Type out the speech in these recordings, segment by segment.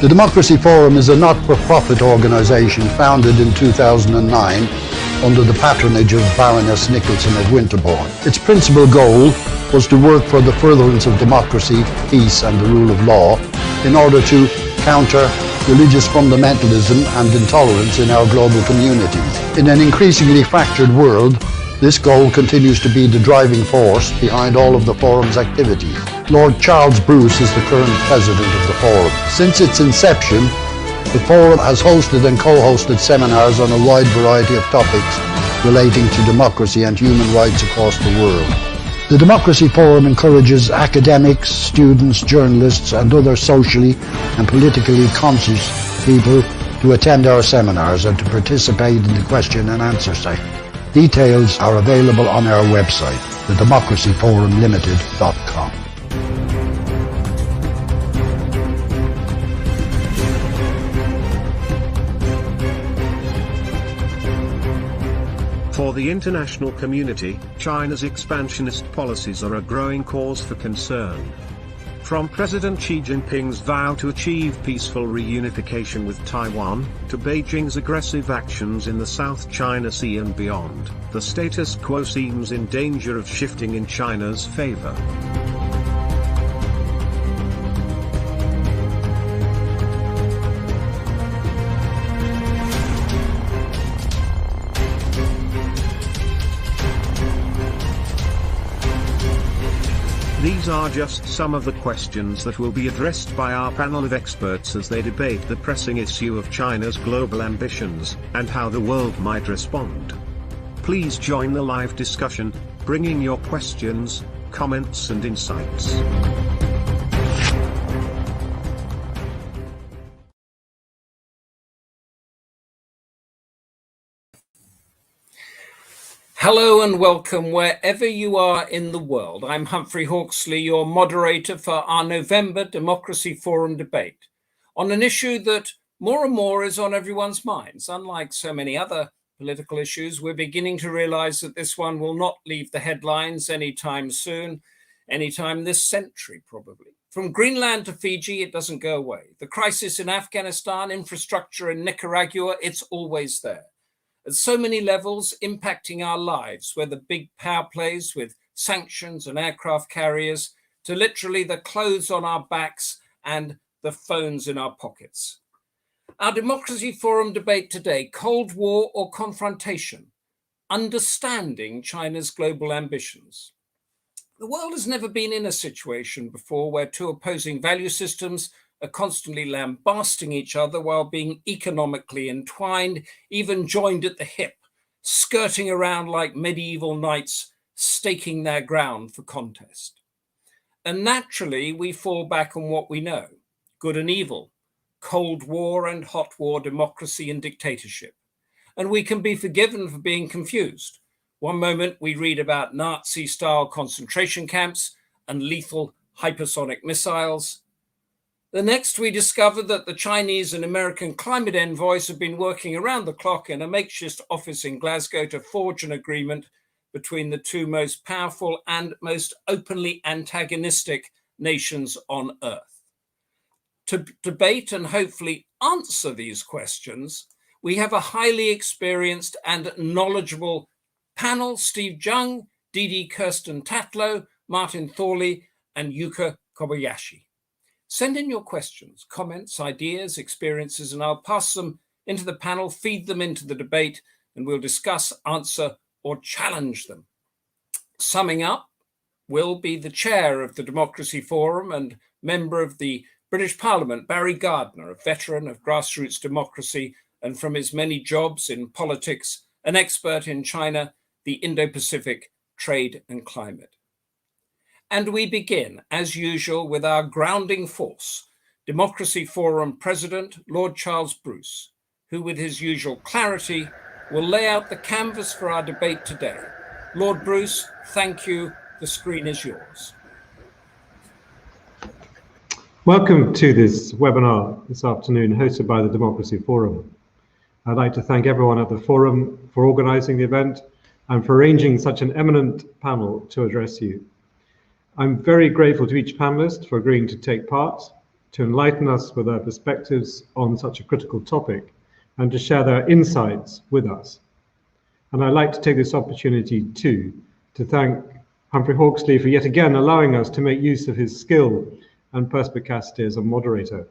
The Democracy Forum is a not-for-profit organisation founded in 2009 under the patronage of Baroness Nicholson of Winterbourne. Its principal goal was to work for the furtherance of democracy, peace and the rule of law in order to counter religious fundamentalism and intolerance in our global communities. In an increasingly fractured world, this goal continues to be the driving force behind all of the Forum's activities. Lord Charles Bruce is the current president of the Forum. Since its inception, the Forum has hosted and co-hosted seminars on a wide variety of topics relating to democracy and human rights across the world. The Democracy Forum encourages academics, students, journalists and other socially and politically conscious people to attend our seminars and to participate in the question and answer session. Details are available on our website, thedemocracyforumlimited.com. For the international community, China's expansionist policies are a growing cause for concern. From President Xi Jinping's vow to achieve peaceful reunification with Taiwan, to Beijing's aggressive actions in the South China Sea and beyond, the status quo seems in danger of shifting in China's favor. These are just some of the questions that will be addressed by our panel of experts as they debate the pressing issue of China's global ambitions, and how the world might respond. Please join the live discussion, bringing your questions, comments and insights. Hello and welcome wherever you are in the world. I'm Humphrey Hawksley, your moderator for our November Democracy Forum debate on an issue that more and more is on everyone's minds. Unlike so many other political issues, we're beginning to realize that this one will not leave the headlines anytime soon, anytime this century probably. From Greenland to Fiji, it doesn't go away. The crisis in Afghanistan, infrastructure in Nicaragua, it's always there. At so many levels impacting our lives, whether big power plays with sanctions and aircraft carriers, to literally the clothes on our backs and the phones in our pockets. Our Democracy Forum debate today, Cold War or confrontation? Understanding China's global ambitions. The world has never been in a situation before where two opposing value systems are constantly lambasting each other while being economically entwined, even joined at the hip, skirting around like medieval knights, staking their ground for contest. And naturally, we fall back on what we know, good and evil, Cold War and hot war, democracy and dictatorship. And we can be forgiven for being confused. One moment we read about Nazi-style concentration camps and lethal hypersonic missiles. The next, we discovered that the Chinese and American climate envoys have been working around the clock in a makeshift office in Glasgow to forge an agreement between the two most powerful and most openly antagonistic nations on Earth. To debate and hopefully answer these questions, we have a highly experienced and knowledgeable panel: Steve Tsang, Didi, Kirsten, Tatlow, Martin Thorley, and Yuka, Kobayashi. Send in your questions, comments, ideas, experiences, and I'll pass them into the panel, feed them into the debate, and we'll discuss, answer, or challenge them. Summing up will be the chair of the Democracy Forum and member of the British Parliament, Barry Gardiner, a veteran of grassroots democracy, and from his many jobs in politics, an expert in China, the Indo-Pacific, trade, and climate. And we begin, as usual, with our grounding force, Democracy Forum President, Lord Charles Bruce, who with his usual clarity will lay out the canvas for our debate today. Lord Bruce, thank you. The screen is yours. Welcome to this webinar this afternoon, hosted by the Democracy Forum. I'd like to thank everyone at the Forum for organising the event and for arranging such an eminent panel to address you. I'm very grateful to each panelist for agreeing to take part. to enlighten us with their perspectives on such a critical topic and to share their insights with us. And I'd like to take this opportunity too to thank Humphrey Hawksley for yet again allowing us to make use of his skill and perspicacity as a moderator.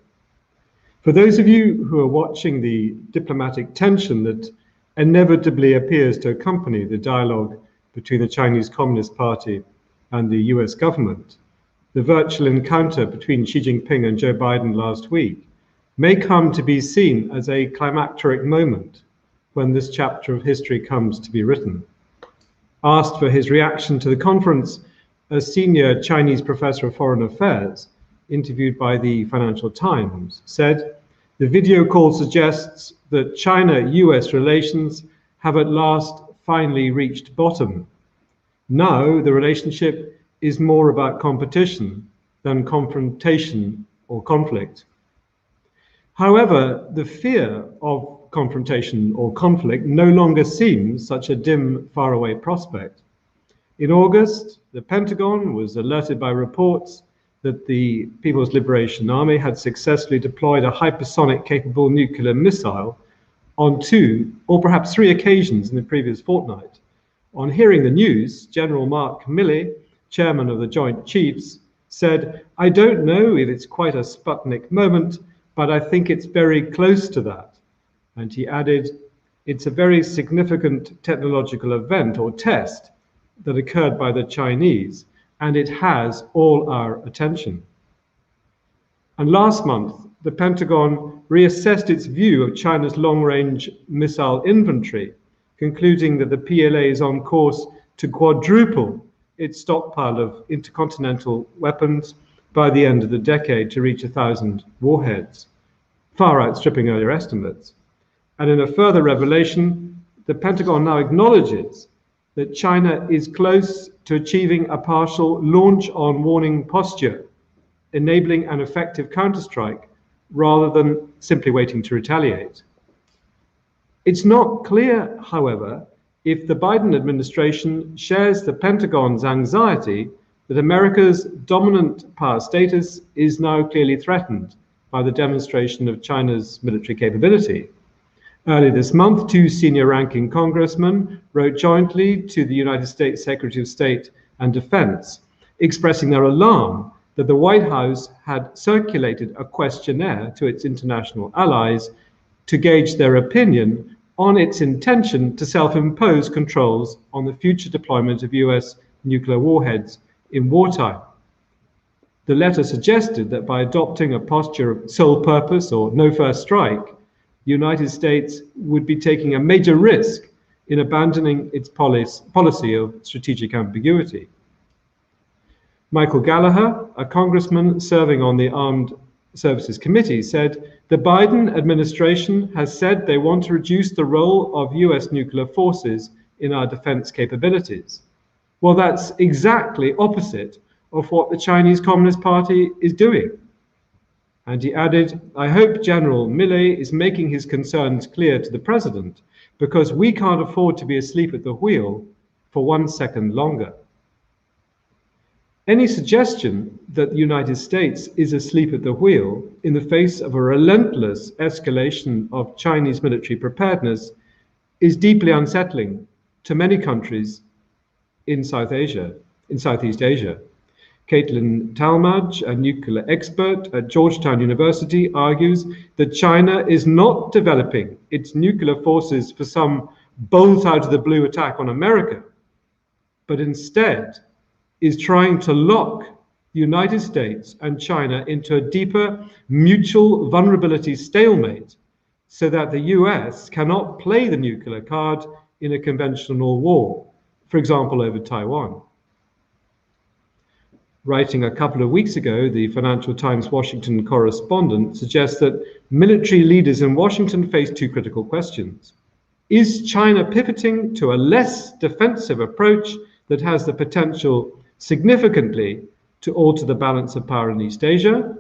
For those of you who are watching the diplomatic tension that inevitably appears to accompany the dialogue between the Chinese Communist Party and the US government, the virtual encounter between Xi Jinping and Joe Biden last week may come to be seen as a climacteric moment when this chapter of history comes to be written. Asked for his reaction to the conference, a senior Chinese professor of foreign affairs, interviewed by the Financial Times, said, "The video call suggests that China-US relations have at last finally reached bottom. Now the relationship is more about competition than confrontation or conflict." However, the fear of confrontation or conflict no longer seems such a dim, faraway prospect. In August, the Pentagon was alerted by reports that the People's Liberation Army had successfully deployed a hypersonic-capable nuclear missile on 2 or perhaps 3 occasions in the previous fortnight. On hearing the news, General Mark Milley, chairman of the Joint Chiefs, said, "I don't know if it's quite a Sputnik moment, but I think it's very close to that." And he added, "It's a very significant technological event or test that occurred by the Chinese, and it has all our attention." And last month, the Pentagon reassessed its view of China's long-range missile inventory, concluding that the PLA is on course to quadruple its stockpile of intercontinental weapons by the end of the decade to reach 1,000 warheads, far outstripping earlier estimates. And in a further revelation, the Pentagon now acknowledges that China is close to achieving a partial launch-on warning posture, enabling an effective counterstrike rather than simply waiting to retaliate. It's not clear, however, if the Biden administration shares the Pentagon's anxiety that America's dominant power status is now clearly threatened by the demonstration of China's military capability. Earlier this month, 2 senior-ranking congressmen wrote jointly to the United States Secretary of State and Defense, expressing their alarm that the White House had circulated a questionnaire to its international allies to gauge their opinion on its intention to self-impose controls on the future deployment of US nuclear warheads in wartime. The letter suggested that by adopting a posture of sole purpose or no first strike, the United States would be taking a major risk in abandoning its policy of strategic ambiguity. Michael Gallagher, a congressman serving on the Armed Services Committee, said, "The Biden administration has said they want to reduce the role of US nuclear forces in our defense capabilities." Well, that's exactly opposite of what the Chinese Communist Party is doing. And he added, "I hope General Milley is making his concerns clear to the president, because we can't afford to be asleep at the wheel for 1 second longer." Any suggestion that the United States is asleep at the wheel in the face of a relentless escalation of Chinese military preparedness is deeply unsettling to many countries in Southeast Asia. Caitlin Talmadge, a nuclear expert at Georgetown University, argues that China is not developing its nuclear forces for some bolt-out-of-the-blue attack on America, but instead is trying to lock the United States and China into a deeper mutual vulnerability stalemate so that the US cannot play the nuclear card in a conventional war, for example, over Taiwan. Writing a couple of weeks ago, the Financial Times Washington correspondent suggests that military leaders in Washington face 2 critical questions. Is China pivoting to a less defensive approach that has the potential significantly to alter the balance of power in East Asia?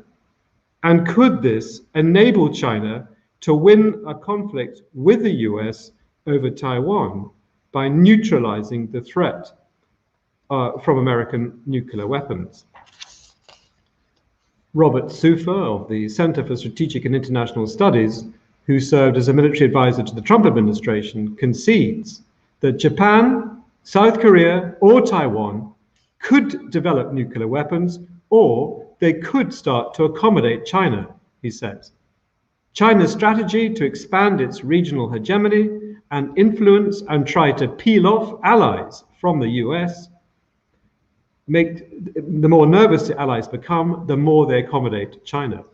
And could this enable China to win a conflict with the US over Taiwan by neutralizing the threat from American nuclear weapons? Robert Sufer of the Center for Strategic and International Studies, who served as a military advisor to the Trump administration, concedes that Japan, South Korea, or Taiwan could develop nuclear weapons, or they could start to accommodate China, he says. China's strategy to expand its regional hegemony and influence and try to peel off allies from the US the more nervous the allies become, the more they accommodate China.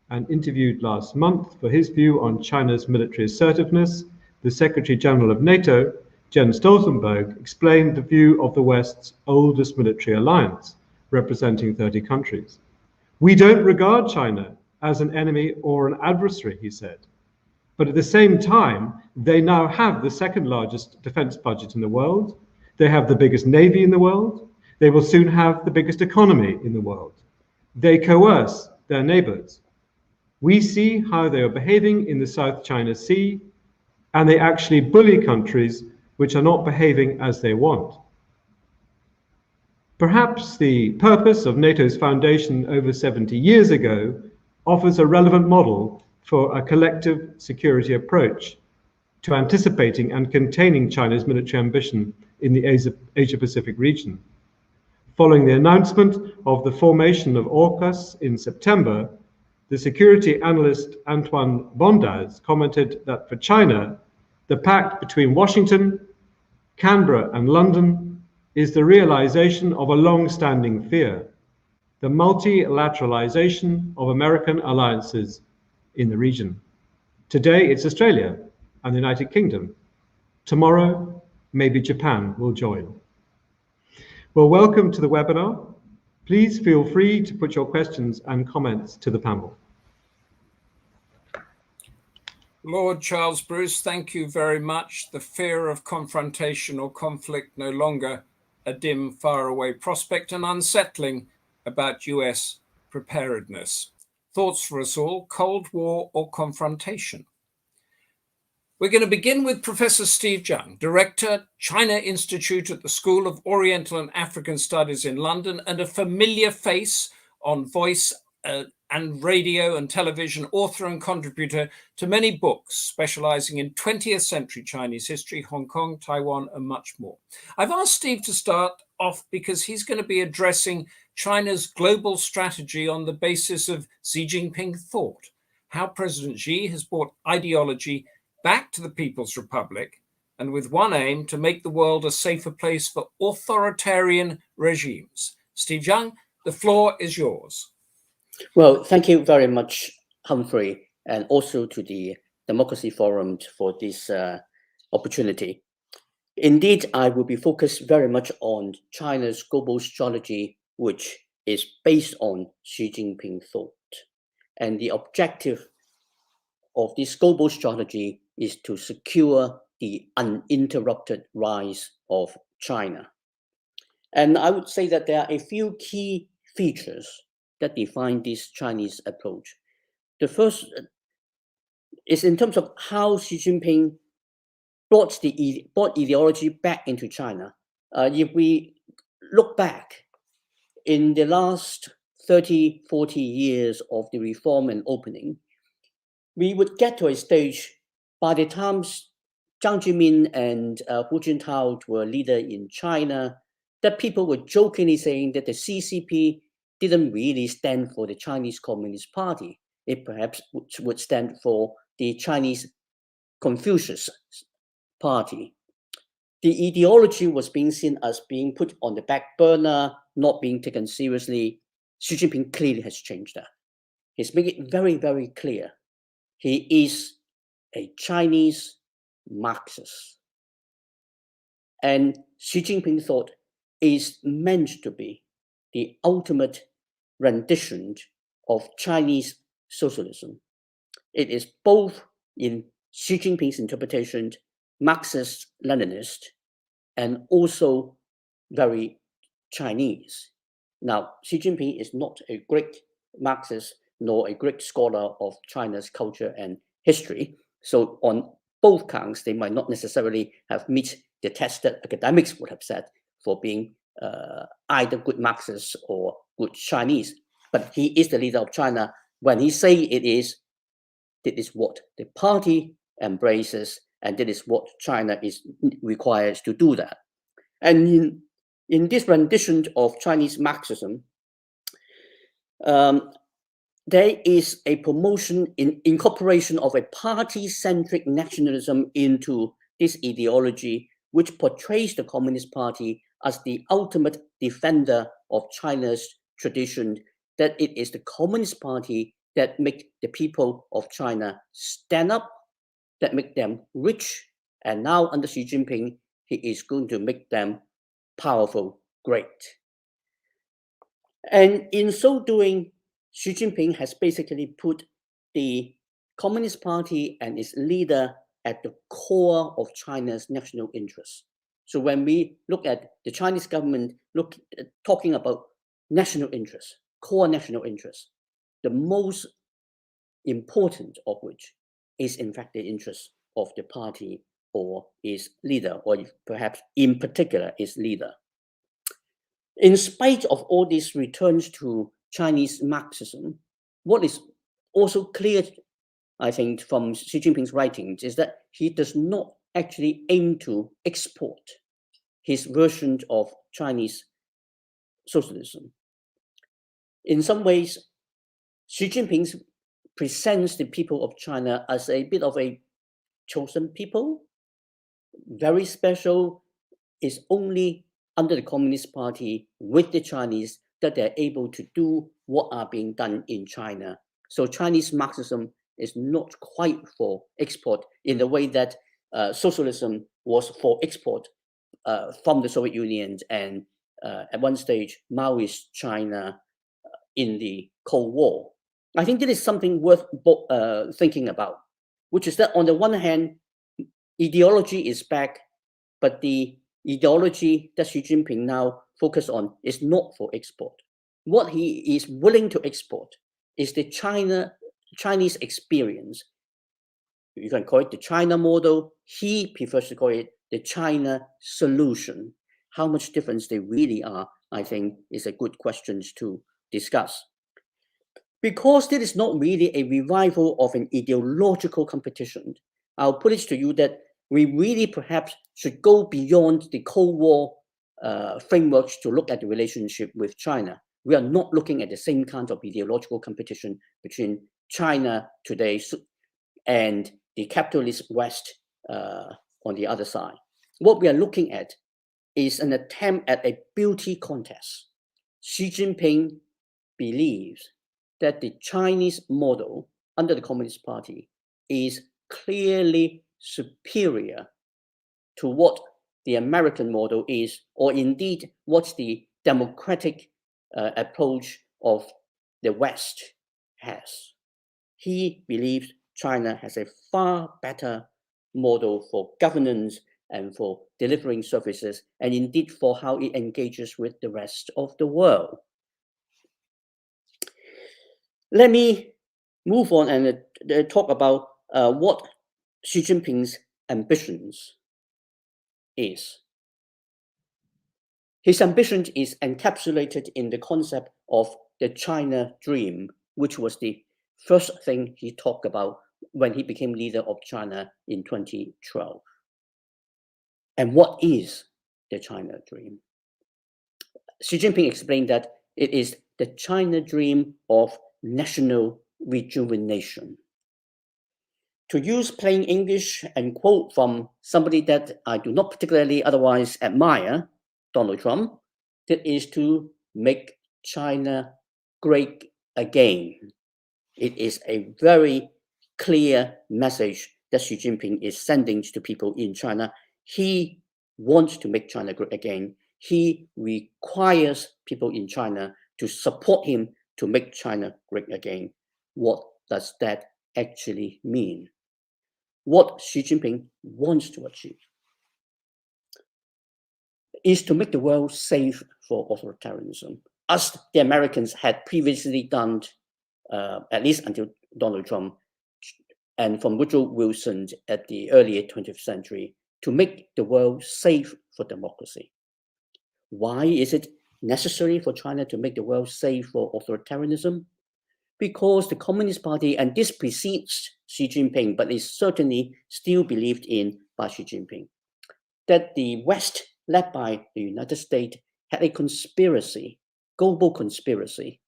And interviewed last month for his view on China's military assertiveness, the Secretary General of NATO, Jens Stoltenberg, explained the view of the West's oldest military alliance, representing 30 countries. We don't regard China as an enemy or an adversary, he said. But at the same time, they now have the second largest defense budget in the world. They have the biggest navy in the world. They will soon have the biggest economy in the world. They coerce their neighbors. We see how they are behaving in the South China Sea, and they actually bully countries which are not behaving as they want. Perhaps the purpose of NATO's foundation over 70 years ago offers a relevant model for a collective security approach to anticipating and containing China's military ambition in the Asia-Pacific region. Following the announcement of the formation of AUKUS in September, the security analyst Antoine Bondaz commented that for China, the pact between Washington, Canberra, and London is the realization of a long-standing fear, the multilateralization of American alliances in the region. Today, it's Australia and the United Kingdom. Tomorrow, maybe Japan will join. Well, welcome to the webinar. Please feel free to put your questions and comments to the panel. Lord Charles Bruce, thank you very much. The fear of confrontation or conflict no longer a dim, faraway prospect and unsettling about US preparedness. Thoughts for us all, Cold War or confrontation? We're going to begin with Professor Steve Tsang, Director, China Institute at the School of Oriental and African Studies in London, and a familiar face on voice and radio and television, author and contributor to many books, specializing in 20th century Chinese history, Hong Kong, Taiwan, and much more. I've asked Steve to start off because he's going to be addressing China's global strategy on the basis of Xi Jinping thought, how President Xi has brought ideology back to the People's Republic, and with one aim, to make the world a safer place for authoritarian regimes. Steve Tsang, the floor is yours. Well, thank you very much, Humphrey, and also to the Democracy Forum for this opportunity. Indeed, I will be focused very much on China's global strategy, which is based on Xi Jinping thought. And the objective of this global strategy is to secure the uninterrupted rise of China. And I would say that there are a few key features that define this Chinese approach. The first is in terms of how Xi Jinping brought ideology back into China. If we look back in the last 30, 40 years of the reform and opening, we would get to a stage by the time Jiang Zemin and Hu Jintao were leader in China, that people were jokingly saying that the CCP didn't really stand for the Chinese Communist Party. It perhaps would stand for the Chinese Confucius Party. The ideology was being seen as being put on the back burner, not being taken seriously. Xi Jinping clearly has changed that. He's made it very, very clear. He is a Chinese Marxist. And Xi Jinping thought is meant to be the ultimate rendition of Chinese socialism. It is both, in Xi Jinping's interpretation, Marxist, Leninist, and also very Chinese. Now, Xi Jinping is not a great Marxist nor a great scholar of China's culture and history. So on both counts, they might not necessarily have met the test that academics would have said for being either good Marxists or good Chinese. but he is the leader of China. When he say it is what the party embraces, and that is what China requires to do that. And in this rendition of Chinese Marxism, there is a promotion in incorporation of a party-centric nationalism into this ideology, which portrays the Communist Party as the ultimate defender of China's tradition, that it is the Communist Party that make the people of China stand up, that make them rich, and now under Xi Jinping, he is going to make them powerful, great. And in so doing, Xi Jinping has basically put the Communist Party and its leader at the core of China's national interests. So when we look at the Chinese government talking about national interests, core national interests, the most important of which is in fact the interest of the party or its leader, or perhaps in particular its leader. In spite of all these returns to Chinese Marxism, what is also clear, I think, from Xi Jinping's writings is that he does not actually aim to export his version of Chinese socialism. In some ways, Xi Jinping presents the people of China as a bit of a chosen people, very special. Is only under the Communist Party with the Chinese that they're able to do what are being done in China. So Chinese Marxism is not quite for export in the way that socialism was for export from the Soviet Union and at one stage Maoist China in the Cold War. I think that is something worth thinking about, which is that on the one hand, ideology is back, but the ideology that Xi Jinping now focuses on is not for export. What he is willing to export is the Chinese experience. You can call it the China model. He prefers to call it the China solution. How much difference they really are, I think, is a good question to discuss. Because this is not really a revival of an ideological competition, I'll put it to you that we really perhaps should go beyond the Cold War frameworks to look at the relationship with China. We are not looking at the same kind of ideological competition between China today and the capitalist West on the other side. What we are looking at is an attempt at a beauty contest. Xi Jinping believes that the Chinese model under the Communist Party is clearly superior to what the American model is, or indeed what the democratic approach of the West has. He believes China has a far better model for governance and for delivering services, and indeed for how it engages with the rest of the world. Let me move on and talk about what Xi Jinping's ambitions is. His ambition is encapsulated in the concept of the China dream, which was the first thing he talked about when he became leader of China in 2012. And what is the China dream? Xi Jinping explained that it is the China dream of national rejuvenation. To use plain English and quote from somebody that I do not particularly otherwise admire, Donald Trump, that is to make China great again. It is a very clear message that Xi Jinping is sending to people in China. He wants to make China great again. He requires people in China to support him to make China great again. What does that actually mean? What Xi Jinping wants to achieve is to make the world safe for authoritarianism, as the Americans had previously done, at least until Donald Trump, and from Woodrow Wilson at the earlier 20th century, to make the world safe for democracy. Why is it necessary for China to make the world safe for authoritarianism? Because the Communist Party, and this precedes Xi Jinping, but is certainly still believed in by Xi Jinping, that the West, led by the United States, had a conspiracy, global conspiracy,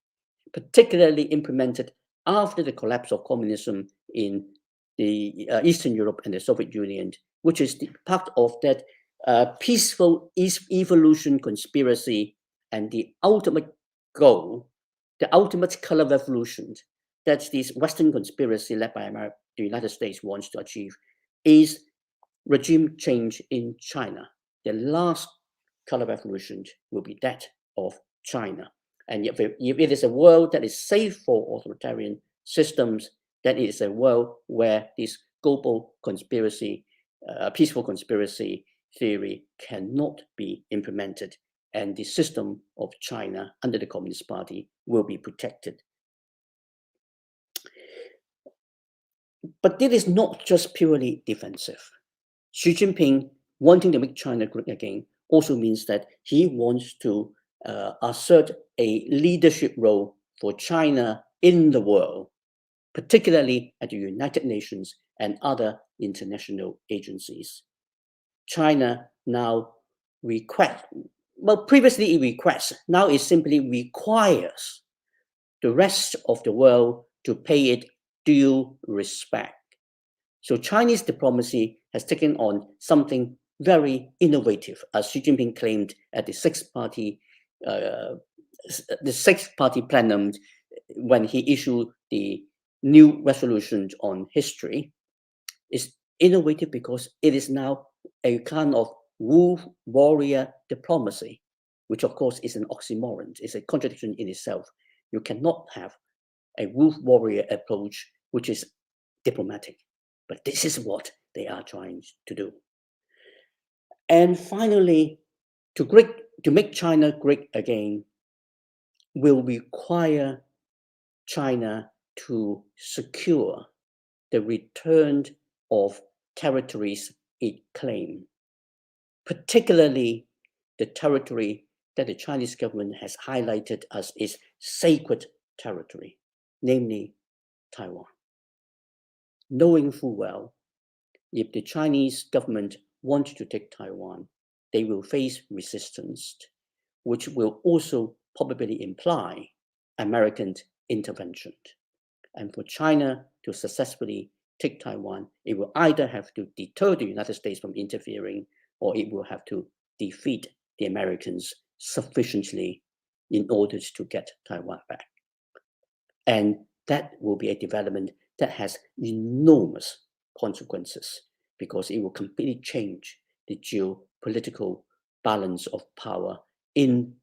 particularly implemented after the collapse of communism in the Eastern Europe and the Soviet Union, which is part of that peaceful evolution conspiracy, and the ultimate goal, the ultimate color revolution that this Western conspiracy led by the United States wants to achieve is regime change in China. The last color revolution will be that of China. And if it is a world that is safe for authoritarian systems, then it is a world where this global conspiracy, peaceful conspiracy theory cannot be implemented, and the system of China under the Communist Party will be protected. But this is not just purely defensive. Xi Jinping wanting to make China great again also means that he wants to assert a leadership role for China in the world, particularly at the United Nations and other international agencies. China now previously it requests, now it simply requires the rest of the world to pay it due respect. So Chinese diplomacy has taken on something very innovative, as Xi Jinping claimed at the sixth party plenum when he issued the new resolution on history. Is innovative because it is now a kind of wolf warrior diplomacy, which of course is an oxymoron. It's a contradiction in itself. You cannot have a wolf warrior approach which is diplomatic, but this is what they are trying to do. And finally, to make China great again will require China to secure the return of territories it claimed, particularly the territory that the Chinese government has highlighted as its sacred territory, namely Taiwan. Knowing full well, if the Chinese government wants to take Taiwan, they will face resistance, which will also probably imply American intervention. And for China to successfully take Taiwan, it will either have to deter the United States from interfering, or it will have to defeat the Americans sufficiently in order to get Taiwan back. And that will be a development that has enormous consequences, because it will completely change the geopolitical balance of power in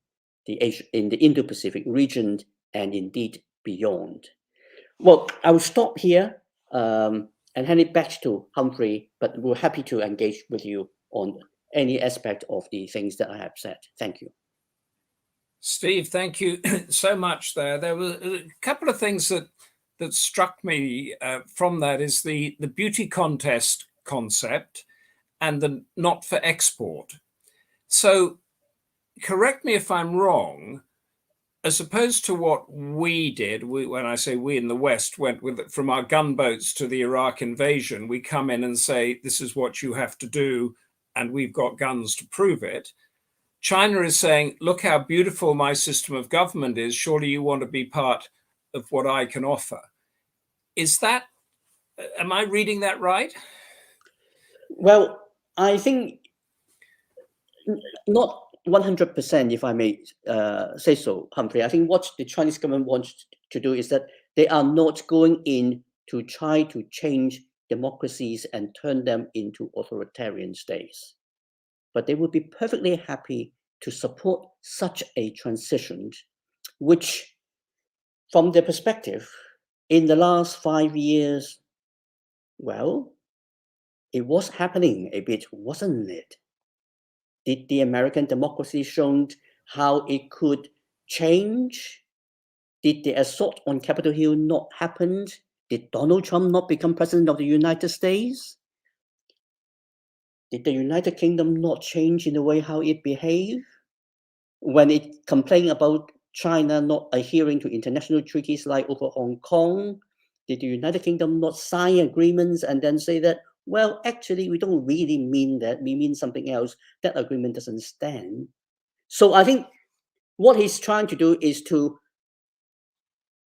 the Indo-Pacific region and indeed beyond. Well, I will stop here and hand it back to Humphrey, but we're happy to engage with you on any aspect of the things that I have said. Thank you. Steve, thank you so much there. There were a couple of things that struck me from that is the beauty contest concept and the not for export. So correct me if I'm wrong, as opposed to what we did, when I say we in the West went from our gunboats to the Iraq invasion, we come in and say, this is what you have to do, and we've got guns to prove it. China is saying, look how beautiful my system of government is. Surely you want to be part of what I can offer. Am I reading that right? Well, I think not 100%, if I may say so, Humphrey. I think what the Chinese government wants to do is that they are not going in to try to change democracies and turn them into authoritarian states. But they would be perfectly happy to support such a transition, which, from their perspective, in the last 5 years, well, it was happening a bit, wasn't it? Did the American democracy show how it could change? Did the assault on Capitol Hill not happen? Did Donald Trump not become president of the United States? Did the United Kingdom not change in the way how it behaved? when it complained about China not adhering to international treaties like over Hong Kong, did the United Kingdom not sign agreements and then say that, well, actually, we don't really mean that, we mean something else, that agreement doesn't stand. So I think what he's trying to do is to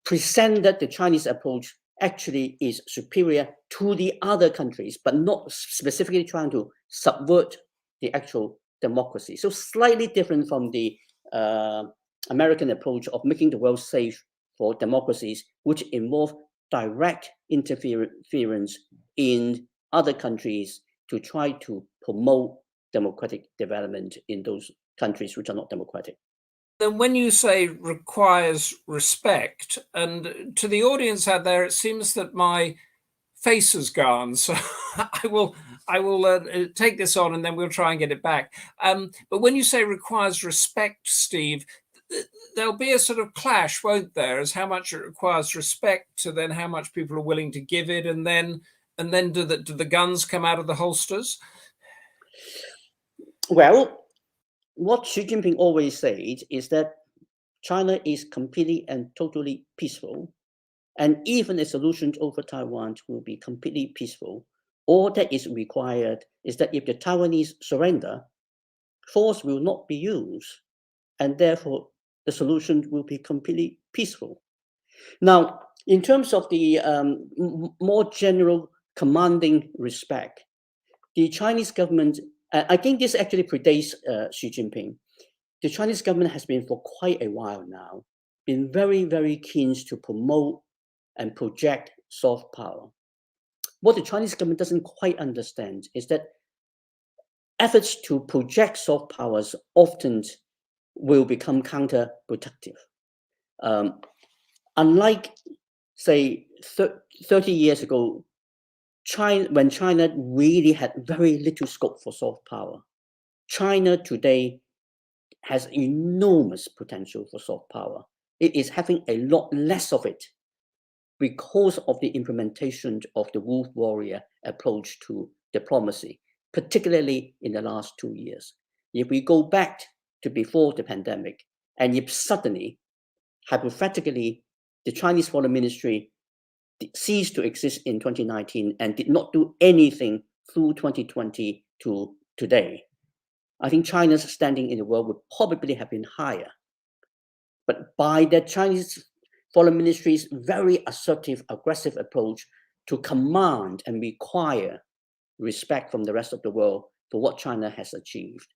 present that the Chinese approach actually is superior to the other countries, but not specifically trying to subvert the actual democracy. So slightly different from the American approach of making the world safe for democracies, which involve direct interference in other countries to try to promote democratic development in those countries which are not democratic. Then when you say requires respect, and to the audience out there, it seems that my face has gone. So I will take this on and then we'll try and get it back. But when you say requires respect, Steve, there'll be a sort of clash, won't there, as how much it requires respect to then how much people are willing to give it, and then do the guns come out of the holsters? Well, what Xi Jinping always said is that China is completely and totally peaceful, and even a solution over Taiwan will be completely peaceful. All that is required is that if the Taiwanese surrender, force will not be used, and therefore the solution will be completely peaceful. Now, in terms of the more general commanding respect, the Chinese government, I think this actually predates Xi Jinping. The Chinese government has been for quite a while now, been very, very keen to promote and project soft power. What the Chinese government doesn't quite understand is that efforts to project soft powers often will become counterproductive. Unlike, say, 30 years ago, when China really had very little scope for soft power, China today has enormous potential for soft power. It is having a lot less of it because of the implementation of the wolf warrior approach to diplomacy, particularly in the last 2 years. If we go back to before the pandemic, and if suddenly, hypothetically, the Chinese Foreign Ministry ceased to exist in 2019 and did not do anything through 2020 to today, I think China's standing in the world would probably have been higher. But by the Chinese Foreign Ministry's very assertive, aggressive approach to command and require respect from the rest of the world for what China has achieved,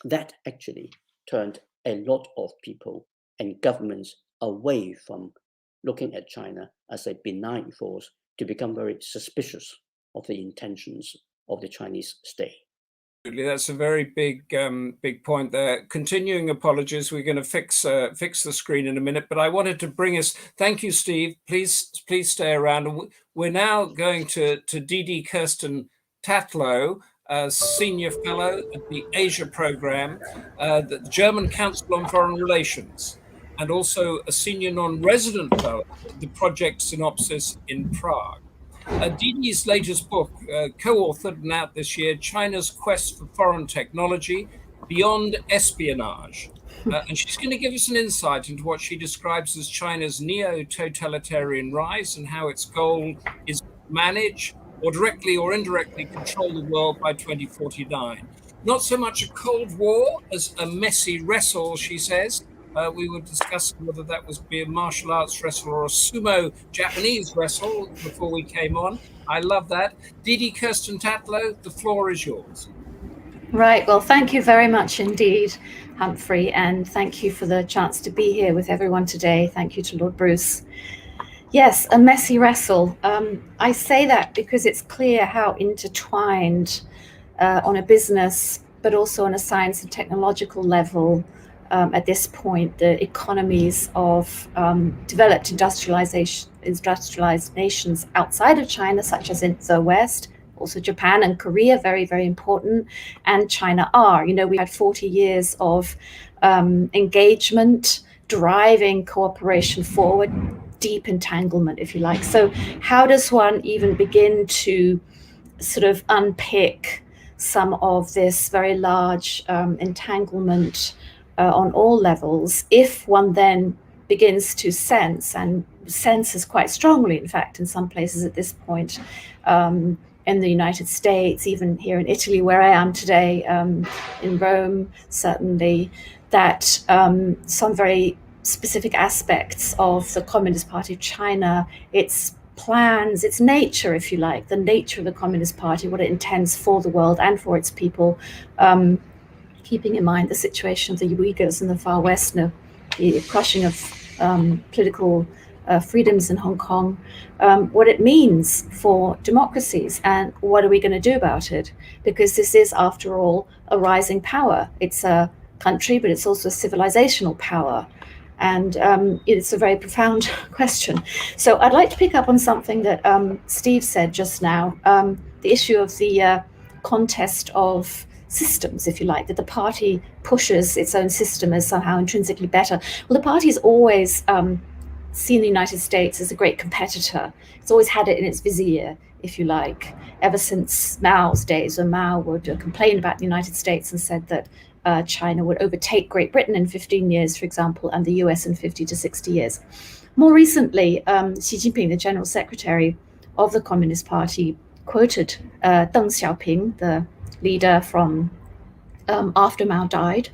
that actually turned a lot of people and governments away from looking at China as a benign force to become very suspicious of the intentions of the Chinese state. That's a very big point there. Continuing apologies, we're going to fix the screen in a minute, but I wanted to bring us. Thank you, Steve. Please stay around. And we're now going to Didi Kirsten Tatlow, Senior Fellow at the Asia Program, the German Council on Foreign Relations, and also a Senior Non-Resident Fellow at the Projekt Sinopsis in Prague. Didi's latest book, co-authored and out this year, China's Quest for Foreign Technology, Beyond Espionage. And she's going to give us an insight into what she describes as China's neo-totalitarian rise and how its goal is to manage or directly or indirectly control the world by 2049. Not so much a Cold War as a messy wrestle, she says. We were discussing whether that was be a martial arts wrestle or a sumo Japanese wrestle before we came on. I love that. Didi Kirsten Tatlow, the floor is yours. Right. Well, thank you very much indeed, Humphrey, and thank you for the chance to be here with everyone today. Thank you to Lord Bruce. Yes, a messy wrestle. I say that because it's clear how intertwined on a business, but also on a science and technological level, at this point, the economies of developed industrialized nations outside of China, such as in the West, also Japan and Korea, very, very important, and China are. You know, we had 40 years of engagement, driving cooperation forward, deep entanglement, if you like. So how does one even begin to sort of unpick some of this very large entanglement on all levels, if one then begins to senses quite strongly, in fact, in some places at this point, in the United States, even here in Italy, where I am today, in Rome, certainly, that some very specific aspects of the Communist Party of China, its plans, its nature, if you like, the nature of the Communist Party, what it intends for the world and for its people, keeping in mind the situation of the Uyghurs in the Far West, the crushing of political freedoms in Hong Kong, what it means for democracies, and what are we going to do about it? Because this is, after all, a rising power. It's a country, but it's also a civilizational power. And it's a very profound question. So I'd like to pick up on something that Steve said just now, the issue of the contest of systems, if you like, that the party pushes its own system as somehow intrinsically better. Well, the party has always seen the United States as a great competitor. It's always had it in its vizier, if you like, ever since Mao's days, when Mao would complain about the United States and said that China would overtake Great Britain in 15 years, for example, and the US in 50 to 60 years. More recently, Xi Jinping, the General Secretary of the Communist Party, quoted Deng Xiaoping, the leader from after Mao died,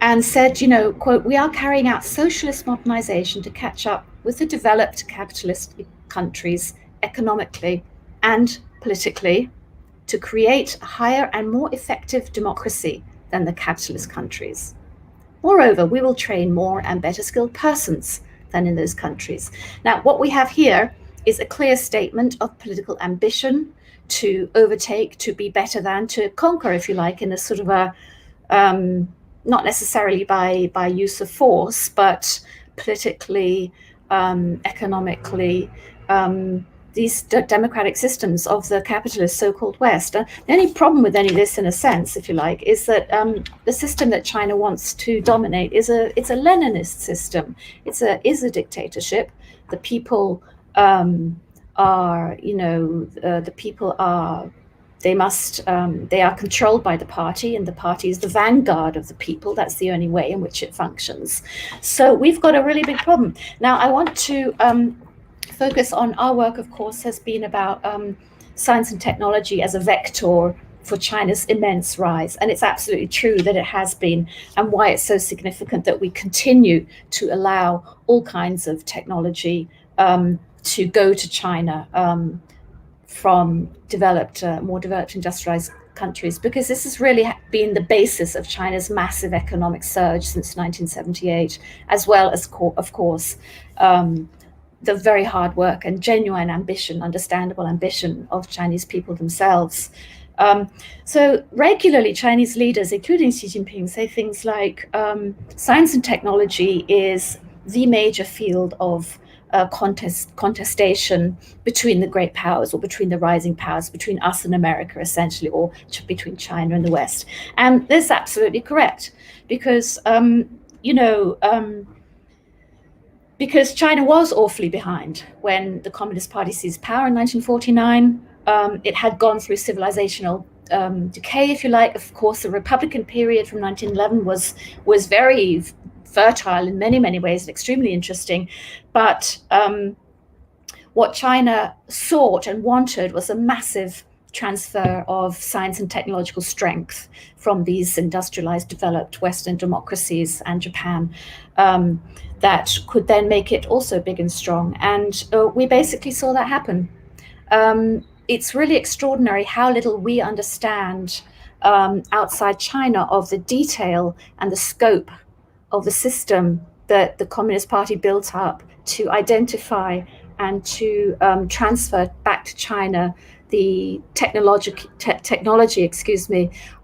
and said, you know, quote, "We are carrying out socialist modernization to catch up with the developed capitalist countries economically and politically, to create a higher and more effective democracy than the capitalist countries. Moreover, we will train more and better skilled persons than in those countries." Now, what we have here is a clear statement of political ambition to overtake, to be better than, to conquer, if you like, in a sort of a, not necessarily by use of force, but politically, economically, these democratic systems of the capitalist so-called West. The only problem with any of this, in a sense, if you like, is that the system that China wants to dominate it's a Leninist system. Is a dictatorship. The people are, you know, the people are, they are controlled by the party, and the party is the vanguard of the people. That's the only way in which it functions. So we've got a really big problem. Now, I want to focus on our work, of course, has been about science and technology as a vector for China's immense rise. And it's absolutely true that it has been, and why it's so significant that we continue to allow all kinds of technology to go to China from more developed industrialized countries, because this has really been the basis of China's massive economic surge since 1978, as well as, of course, the very hard work and genuine ambition, understandable ambition of Chinese people themselves. So regularly, Chinese leaders, including Xi Jinping, say things like science and technology is the major field of contestation between the great powers, or between the rising powers, between us and America, essentially, or between China and the West. And this is absolutely correct, because, because China was awfully behind when the Communist Party seized power in 1949. It had gone through civilizational decay, if you like. Of course, the Republican period from 1911 was very fertile in many, many ways, and extremely interesting. But what China sought and wanted was a massive transfer of science and technological strength from these industrialized, developed Western democracies and Japan, that could then make it also big and strong. And we basically saw that happen. It's really extraordinary how little we understand outside China of the detail and the scope of the system that the Communist Party built up to identify and to transfer back to China the technology,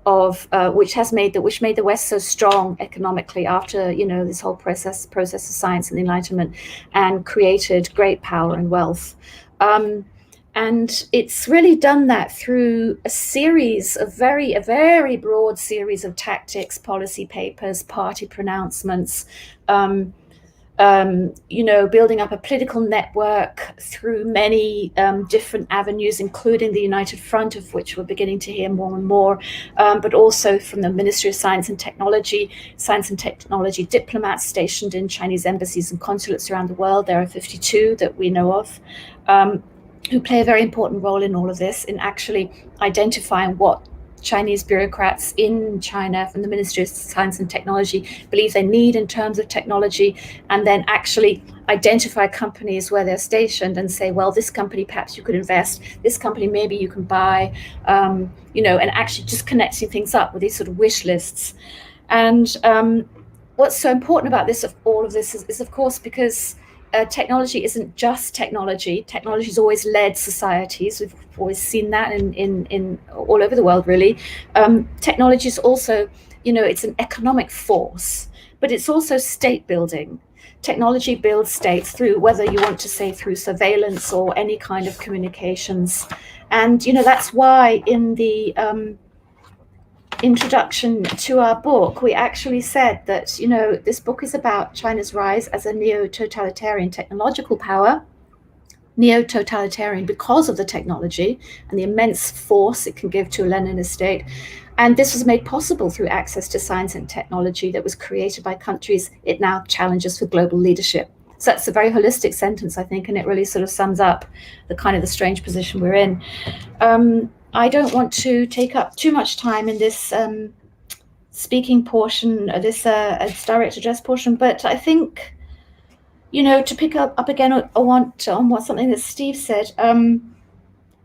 of which made the West so strong economically after, you know, this whole process of science and the Enlightenment, and created great power and wealth. And it's really done that through a very broad series of tactics, policy papers, party pronouncements, building up a political network through many different avenues, including the United Front, of which we're beginning to hear more and more, but also from the Ministry of Science and Technology diplomats stationed in Chinese embassies and consulates around the world. There are 52 that we know of, who play a very important role in all of this, in actually identifying what Chinese bureaucrats in China from the Ministry of Science and Technology believe they need in terms of technology, and then actually identify companies where they're stationed and say, well, this company perhaps you could invest, this company maybe you can buy, and actually just connecting things up with these sort of wish lists. And what's so important about all of this is of course, because technology isn't just technology. Technology has always led societies. We've always seen that in all over the world, really. Technology is also, it's an economic force, but it's also state building. Technology builds states through, whether you want to say through surveillance or any kind of communications. And, that's why in the introduction to our book, we actually said that, this book is about China's rise as a neo-totalitarian technological power, neo-totalitarian because of the technology and the immense force it can give to a Leninist state. And this was made possible through access to science and technology that was created by countries it now challenges for global leadership. So that's a very holistic sentence, I think, and it really sort of sums up the strange position we're in. I don't want to take up too much time in this speaking portion, this direct address portion, but I think, to pick up again on something that Steve said,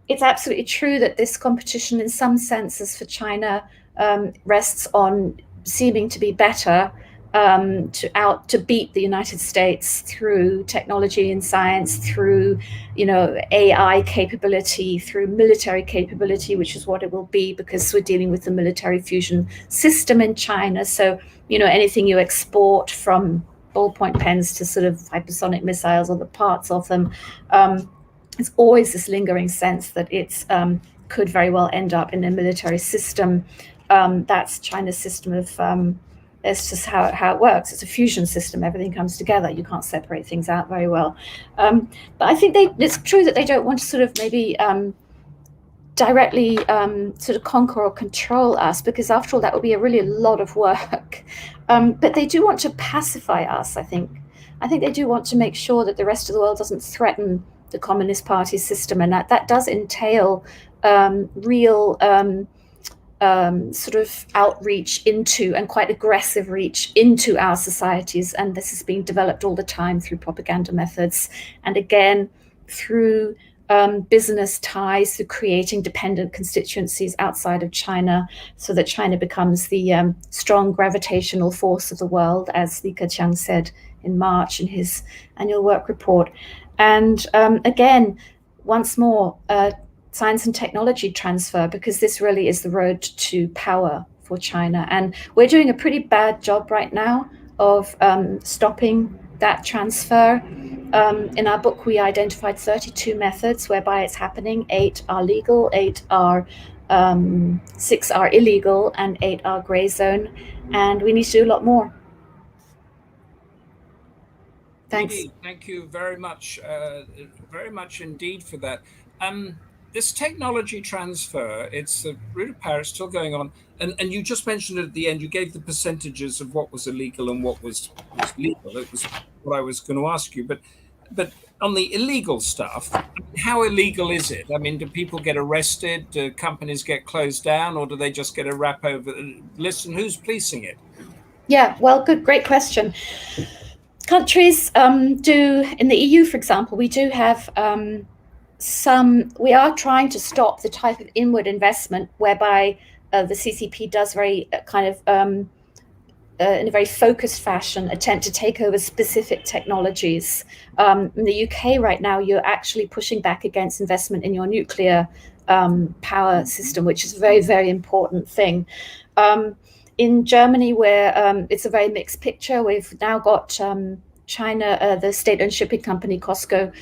it's absolutely true that this competition in some senses for China rests on seeming to be better, to beat the United States through technology and science, through AI capability, through military capability, which is what it will be, because we're dealing with the military fusion system in China. So anything you export, from ballpoint pens to sort of hypersonic missiles or the parts of them, it's always this lingering sense that it's could very well end up in a military system. That's China's system of it's just how it works. It's a fusion system. Everything comes together. You can't separate things out very well. But I think it's true that they don't want to sort of maybe directly sort of conquer or control us, because after all, that would be a lot of work. But they do want to pacify us, I think. I think they do want to make sure that the rest of the world doesn't threaten the Communist Party system. And that does entail real sort of outreach into, and quite aggressive reach into, our societies. And this is being developed all the time through propaganda methods, and again through business ties, through creating dependent constituencies outside of China, so that China becomes the strong gravitational force of the world, as Tsang said in March in his annual work report. And again, once more, science and technology transfer, because this really is the road to power for China. And we're doing a pretty bad job right now of stopping that transfer. In our book, we identified 32 methods whereby it's happening. 8 are legal, 6 are illegal, and 8 are gray zone. And we need to do a lot more. Thanks. Didi, thank you very much indeed for that. This technology transfer, it's the route of power, it's still going on. And you just mentioned at the end, you gave the percentages of what was illegal and what was legal. It was what I was going to ask you. But on the illegal stuff, how illegal is it? I mean, do people get arrested? Do companies get closed down? Or do they just get a rap over the list? And who's policing it? Yeah, well, great question. Countries do, in the EU, for example, we do have we are trying to stop the type of inward investment whereby the CCP does very kind of in a very focused fashion attempt to take over specific technologies. In the UK right now, you're actually pushing back against investment in your nuclear power system, which is a very, very important thing. In Germany, where it's a very mixed picture, we've now got China, the state-owned shipping company COSCO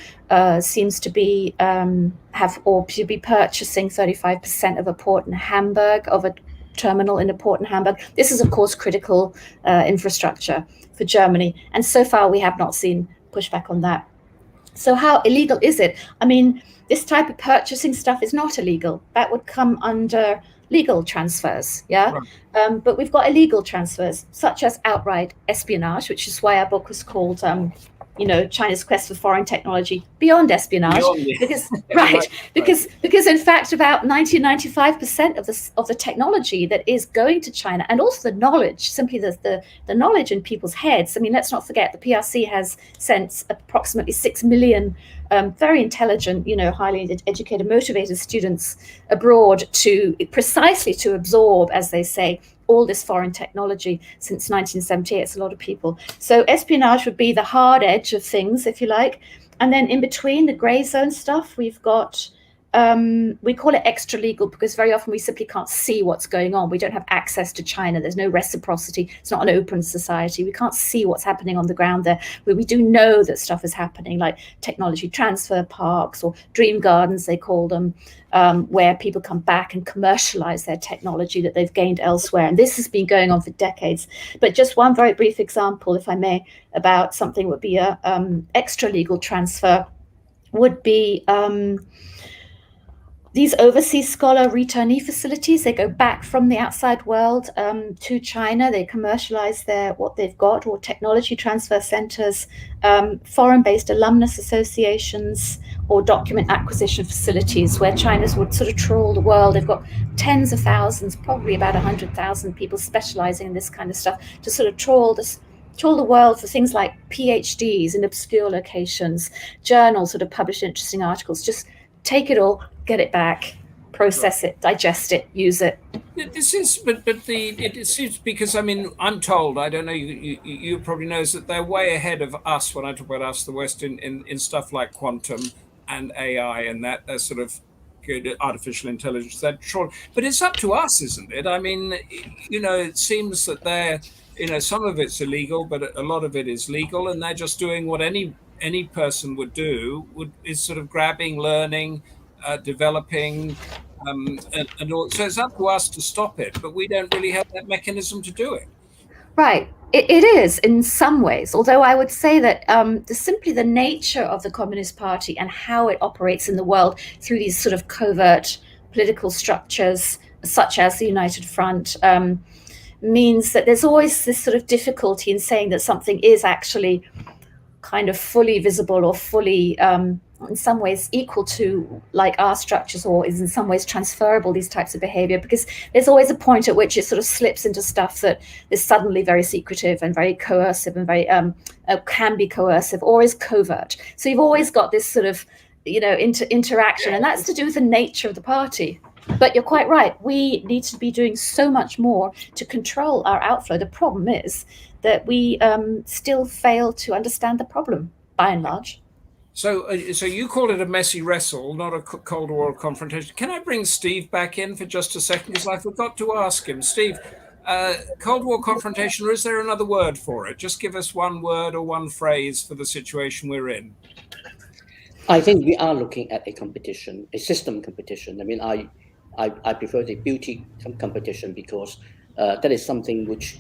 seems to be to be purchasing 35% of a port in Hamburg, of a terminal in a port in Hamburg. This is, of course, critical infrastructure for Germany. And so far, we have not seen pushback on that. So how illegal is it? I mean, this type of purchasing stuff is not illegal. That would come under legal transfers, yeah? Right. But we've got illegal transfers, such as outright espionage, which is why our book was called, China's Quest for Foreign Technology Beyond Espionage. Because in fact, about 95% of the technology that is going to China, and also the knowledge, simply the knowledge in people's heads. I mean, let's not forget the PRC has sent approximately 6 million very intelligent, highly educated, motivated students abroad precisely to absorb, as they say, all this foreign technology since 1978. It's a lot of people. So espionage would be the hard edge of things, if you like. And then in between the gray zone stuff, we've got, we call it extra legal because very often we simply can't see what's going on. We don't have access to China. There's no reciprocity. It's not an open society. We can't see what's happening on the ground there. But we do know that stuff is happening, like technology transfer parks or dream gardens, they call them, where people come back and commercialize their technology that they've gained elsewhere. And this has been going on for decades. But just one very brief example, if I may, about something would be a extra legal transfer would be these overseas scholar returnee facilities. They go back from the outside world to China. They commercialize what they've got, or technology transfer centers, foreign-based alumnus associations, or document acquisition facilities where China's would sort of trawl the world. They've got tens of thousands, probably about 100,000 people specializing in this kind of stuff to sort of trawl the world for things like PhDs in obscure locations, journals that have published interesting articles. Just take it all, get it back, process it, digest it, use it. This is, it seems, because I mean, I'm told, I don't know, you probably know, that they're way ahead of us when I talk about us, the West, in stuff like quantum and AI, and that they're sort of good artificial intelligence. But it's up to us, isn't it? I mean, it seems that they're, some of it's illegal, but a lot of it is legal, and they're just doing what any person would do, is sort of grabbing, learning, developing, and all. So it's up to us to stop it, but we don't really have that mechanism to do it. Right. It is in some ways, although I would say that simply the nature of the Communist Party and how it operates in the world through these sort of covert political structures, such as the United Front, means that there's always this sort of difficulty in saying that something is actually kind of fully visible or fully, in some ways, equal to like our structures, or is in some ways transferable, these types of behavior, because there's always a point at which it sort of slips into stuff that is suddenly very secretive and very coercive and very can be coercive, or is covert. So you've always got this sort of, interaction, and that's to do with the nature of the party. But you're quite right. We need to be doing so much more to control our outflow. The problem is that we still fail to understand the problem, by and large. So you called it a messy wrestle, not a Cold War confrontation. Can I bring Steve back in for just a second? Because I forgot to ask him. Steve, Cold War confrontation, or is there another word for it? Just give us one word or one phrase for the situation we're in. I think we are looking at a competition, a system competition. I mean, I prefer the beauty competition because that is something which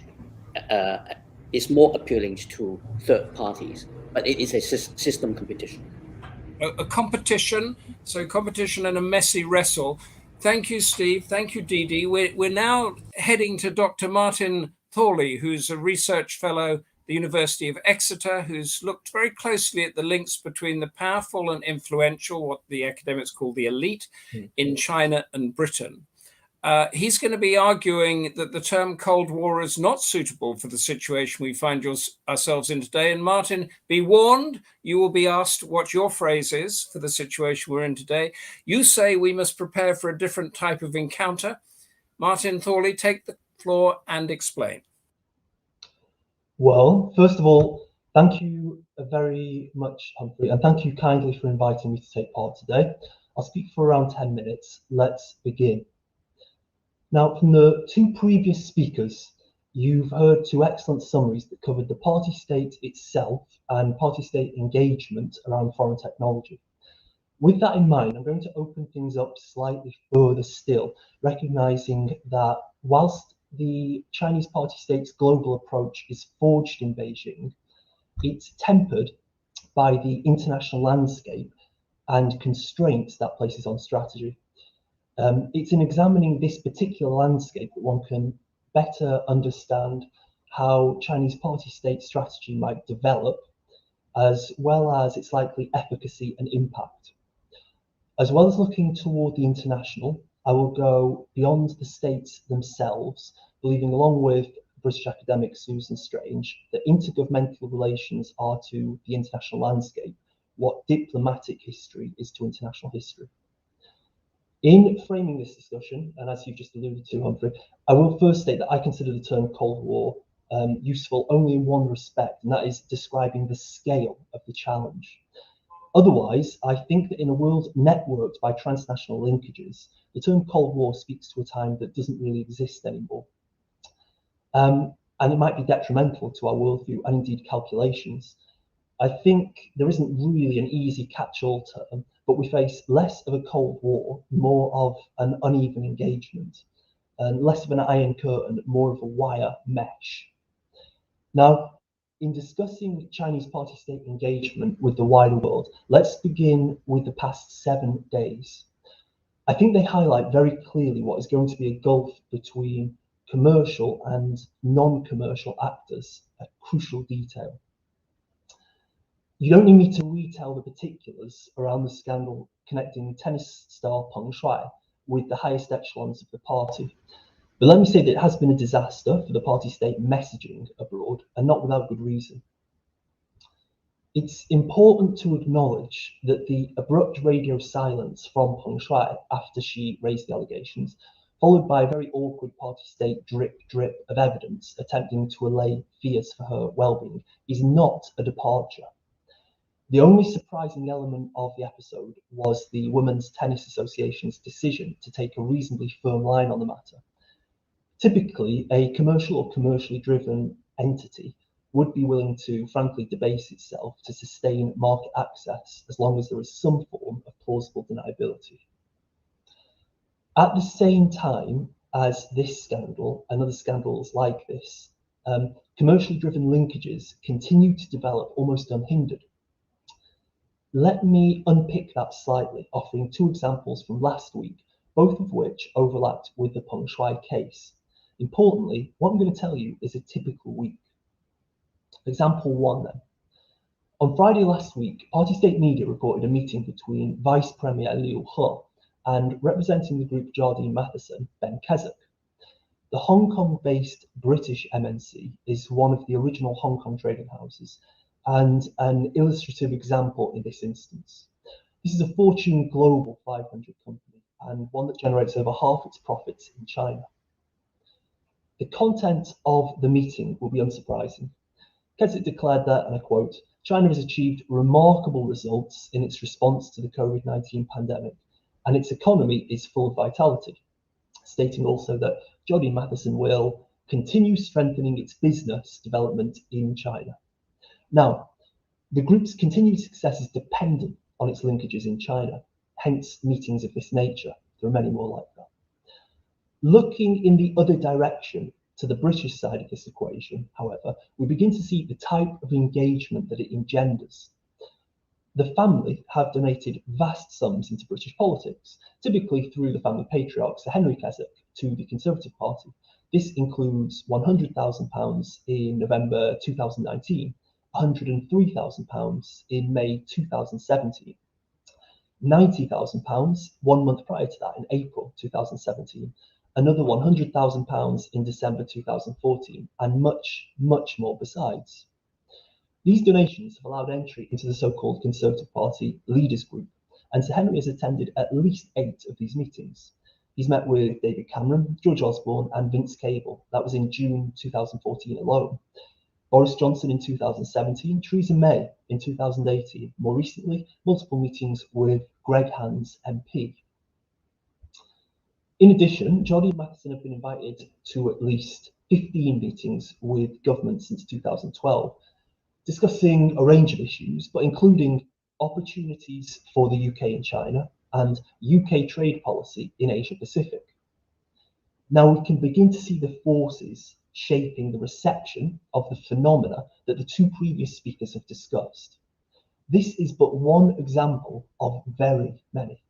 is more appealing to third parties, but it is a system competition. A competition, so competition and a messy wrestle. Thank you, Steve. Thank you, Didi. We're now heading to Dr. Martin Thorley, who's a research fellow at the University of Exeter, who's looked very closely at the links between the powerful and influential, what the academics call the elite, in China and Britain. He's going to be arguing that the term Cold War is not suitable for the situation we find ourselves in today. And Martin, be warned, you will be asked what your phrase is for the situation we're in today. You say we must prepare for a different type of encounter. Martin Thorley, take the floor and explain. Well, first of all, thank you very much, Humphrey, and thank you kindly for inviting me to take part today. I'll speak for around 10 minutes. Let's begin. Now, from the two previous speakers, you've heard two excellent summaries that covered the party state itself and party state engagement around foreign technology. With that in mind, I'm going to open things up slightly further still, recognizing that whilst the Chinese party state's global approach is forged in Beijing, it's tempered by the international landscape and constraints that places on strategy. It's in examining this particular landscape that one can better understand how Chinese party state strategy might develop, as well as its likely efficacy and impact. As well as looking toward the international, I will go beyond the states themselves, believing along with British academic Susan Strange that intergovernmental relations are to the international landscape what diplomatic history is to international history. In framing this discussion, and as you've just alluded to, Humphrey, I will first state that I consider the term Cold War useful only in one respect, and that is describing the scale of the challenge. Otherwise, I think that in a world networked by transnational linkages, the term Cold War speaks to a time that doesn't really exist anymore. And it might be detrimental to our worldview and indeed calculations. I think there isn't really an easy catch-all term, but we face less of a Cold War, more of an uneven engagement, and less of an iron curtain, more of a wire mesh. Now, in discussing Chinese party state engagement with the wider world, let's begin with the past 7 days. I think they highlight very clearly what is going to be a gulf between commercial and non-commercial actors, a crucial detail. You don't need me to retell the particulars around the scandal connecting tennis star Peng Shuai with the highest echelons of the party. But let me say that it has been a disaster for the party state messaging abroad, and not without good reason. It's important to acknowledge that the abrupt radio silence from Peng Shuai after she raised the allegations, followed by a very awkward party state drip of evidence attempting to allay fears for her well-being, is not a departure. The only surprising element of the episode was the Women's Tennis Association's decision to take a reasonably firm line on the matter. Typically, a commercial or commercially driven entity would be willing to frankly debase itself to sustain market access as long as there is some form of plausible deniability. At the same time as this scandal and other scandals like this, commercially driven linkages continue to develop almost unhindered. Let me unpick that slightly, offering 2 examples from last week, both of which overlapped with the Peng Shuai case. Importantly, what I'm going to tell you is a typical week. Example 1 then. On Friday last week, party state media reported a meeting between Vice Premier Liu He and representing the group Jardine Matheson, Ben Keswick. The Hong Kong-based British MNC is one of the original Hong Kong trading houses and an illustrative example in this instance. This is a Fortune Global 500 company and one that generates over half its profits in China. The content of the meeting will be unsurprising. Keswick declared that, and I quote, "China has achieved remarkable results in its response to the COVID-19 pandemic, and its economy is full of vitality," stating also that Jardine Matheson will continue strengthening its business development in China. Now, the group's continued success is dependent on its linkages in China, hence meetings of this nature. There are many more like that. Looking in the other direction, to the British side of this equation, however, we begin to see the type of engagement that it engenders. The family have donated vast sums into British politics, typically through the family patriarch, Sir Henry Keswick, to the Conservative Party. This includes £100,000 in November 2019, £103,000 in May 2017, £90,000 1 month prior to that in April 2017, another £100,000 in December 2014, and much more besides. These donations have allowed entry into the so-called Conservative Party Leaders Group, and Sir Henry has attended at least 8 of these meetings. He's met with David Cameron, George Osborne, and Vince Cable. That was in June 2014 alone. Boris Johnson in 2017, Theresa May in 2018. More recently, multiple meetings with Greg Hands MP. In addition, Jardine Matheson have been invited to at least 15 meetings with government since 2012, discussing a range of issues, but including opportunities for the UK and China and UK trade policy in Asia Pacific. Now we can begin to see the forces shaping the reception of the phenomena that the two previous speakers have discussed. This is but one example of very many.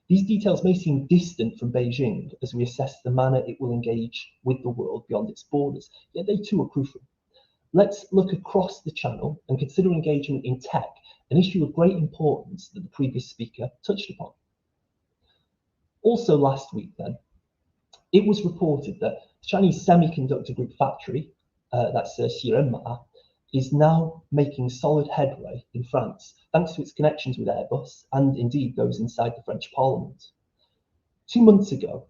These details may seem distant from Beijing as we assess the manner it will engage with the world beyond its borders, yet they too are crucial. Let's look across the channel and consider engagement in tech, an issue of great importance that the previous speaker touched upon. Also last week then, it was reported that the Chinese semiconductor group factory, that's Xirenma, is now making solid headway in France, thanks to its connections with Airbus and indeed those inside the French Parliament. 2 months ago,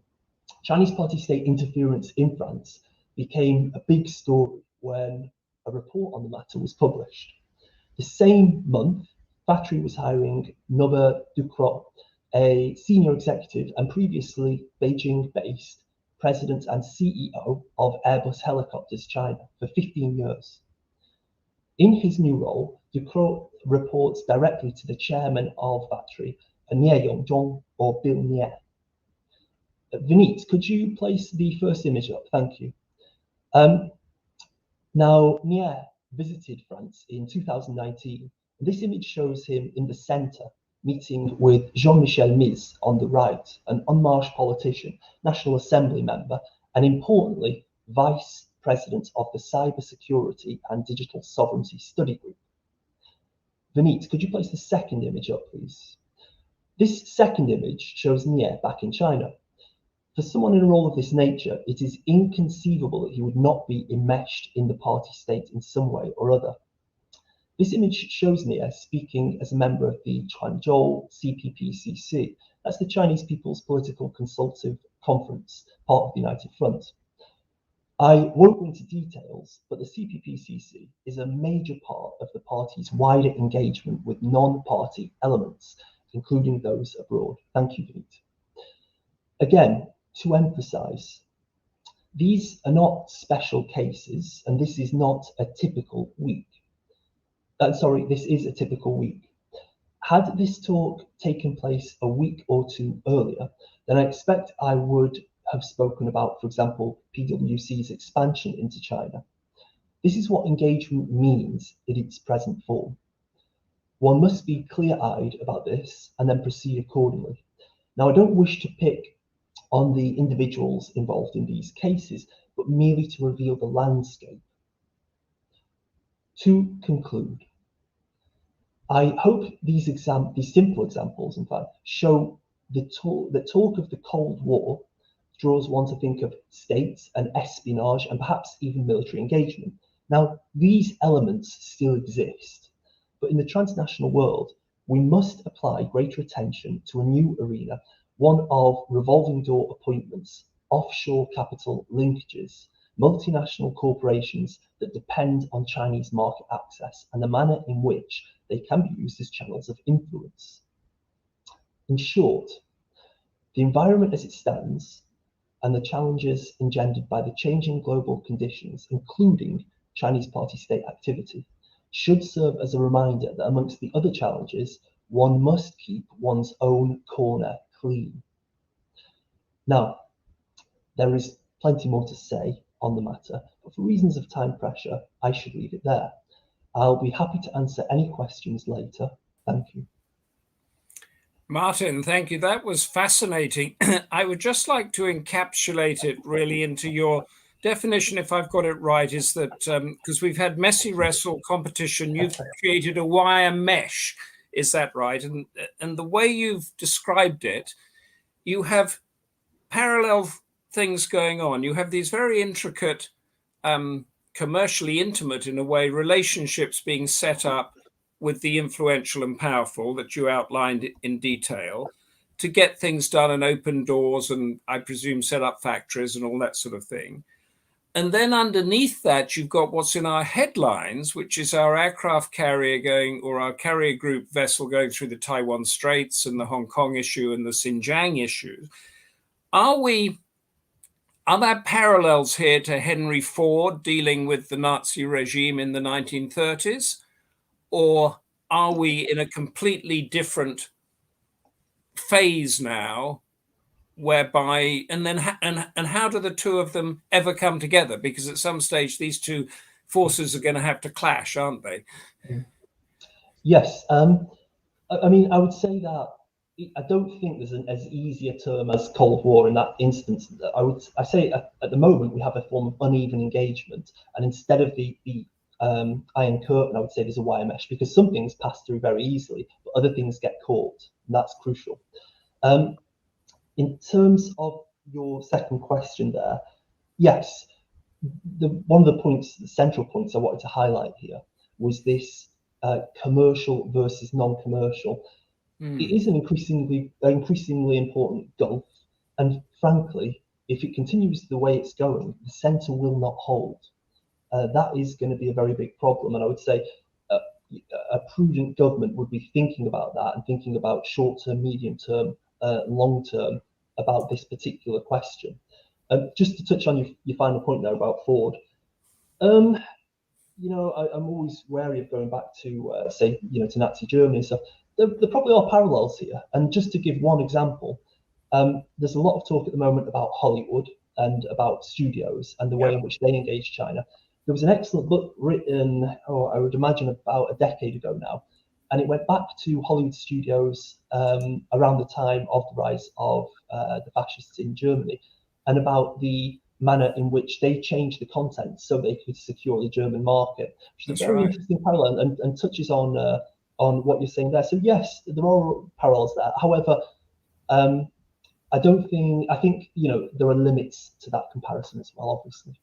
Chinese party state interference in France became a big story when a report on the matter was published. The same month, factory was hiring Norbert Ducrot, a senior executive and previously Beijing-based president and CEO of Airbus Helicopters China for 15 years. In his new role, Ducrot reports directly to the chairman of factory, Nie Yongzhong, or Bill Nie. Vineet, could you place the first image up? Thank you. Now, Nie visited France in 2019. This image shows him in the center, meeting with Jean-Michel Miz on the right, an En Marche politician, National Assembly member, and importantly, Vice President of the Cybersecurity and Digital Sovereignty Study Group. Vineet, could you place the second image up, please? This second image shows Nie back in China. For someone in a role of this nature, it is inconceivable that he would not be enmeshed in the party state in some way or other. This image shows Nie speaking as a member of the Quanzhou CPPCC. That's the Chinese People's Political Consultative Conference, part of the United Front. I won't go into details, but the CPPCC is a major part of the party's wider engagement with non-party elements, including those abroad. Thank you, Vineet. Again, to emphasize, these are not special cases, and this is not a typical week. This is a typical week. Had this talk taken place a week or two earlier, then I expect I would have spoken about, for example, PwC's expansion into China. This is what engagement means in its present form. One must be clear-eyed about this and then proceed accordingly. Now, I don't wish to pick on the individuals involved in these cases, but merely to reveal the landscape. To conclude, I hope these simple examples, in fact, show that talk of the Cold War draws one to think of states and espionage and perhaps even military engagement. Now, these elements still exist, but in the transnational world, we must apply greater attention to a new arena, one of revolving door appointments, offshore capital linkages, multinational corporations that depend on Chinese market access and the manner in which they can be used as channels of influence. In short, the environment as it stands and the challenges engendered by the changing global conditions, including Chinese party state activity, should serve as a reminder that amongst the other challenges, one must keep one's own corner clean. Now, there is plenty more to say on the matter, but for reasons of time pressure, I should leave it there. I'll be happy to answer any questions later. Thank you. Martin, thank you. That was fascinating. I would just like to encapsulate it really into your definition, if I've got it right, is that because we've had messy wrestle competition, you've created a wire mesh. Is that right? And the way you've described it, you have parallel things going on. You have these very intricate, commercially intimate, in a way, relationships being set up with the influential and powerful that you outlined in detail to get things done and open doors and, I presume, set up factories and all that sort of thing. And then underneath that, you've got what's in our headlines, which is our aircraft carrier going, or our carrier group vessel going through the Taiwan Straits and the Hong Kong issue and the Xinjiang issue. Are there parallels here to Henry Ford dealing with the Nazi regime in the 1930s? Or are we in a completely different phase now whereby, and then and how do the two of them ever come together? Because at some stage these two forces are going to have to clash, aren't they? Yes. I mean, I would say that I don't think there's as easy a term as Cold War in that instance. I say at the moment we have a form of uneven engagement, and instead of the Iron Curtain, I would say there's a wire mesh, because some things pass through very easily, but other things get caught, and that's crucial. In terms of your second question there, yes, one of the points, the central points I wanted to highlight here was this commercial versus non-commercial. It is an increasingly important gulf, and frankly, if it continues the way it's going, the centre will not hold. That is going to be a very big problem, and I would say a prudent government would be thinking about that and thinking about short-term, medium-term, long-term about this particular question. Just to touch on your final point there about Ford, you know, I'm always wary of going back to say, you know, to Nazi Germany. So there probably are parallels here. And just to give one example, there's a lot of talk at the moment about Hollywood and about studios and the way in which they engage China. There was an excellent book written, I would imagine about a decade ago now, and it went back to Hollywood studios around the time of the rise of the fascists in Germany, and about the manner in which they changed the content so they could secure the German market, which is a very interesting parallel and touches on what you're saying there. So yes, there are parallels there. However, I think you know, there are limits to that comparison as well, obviously.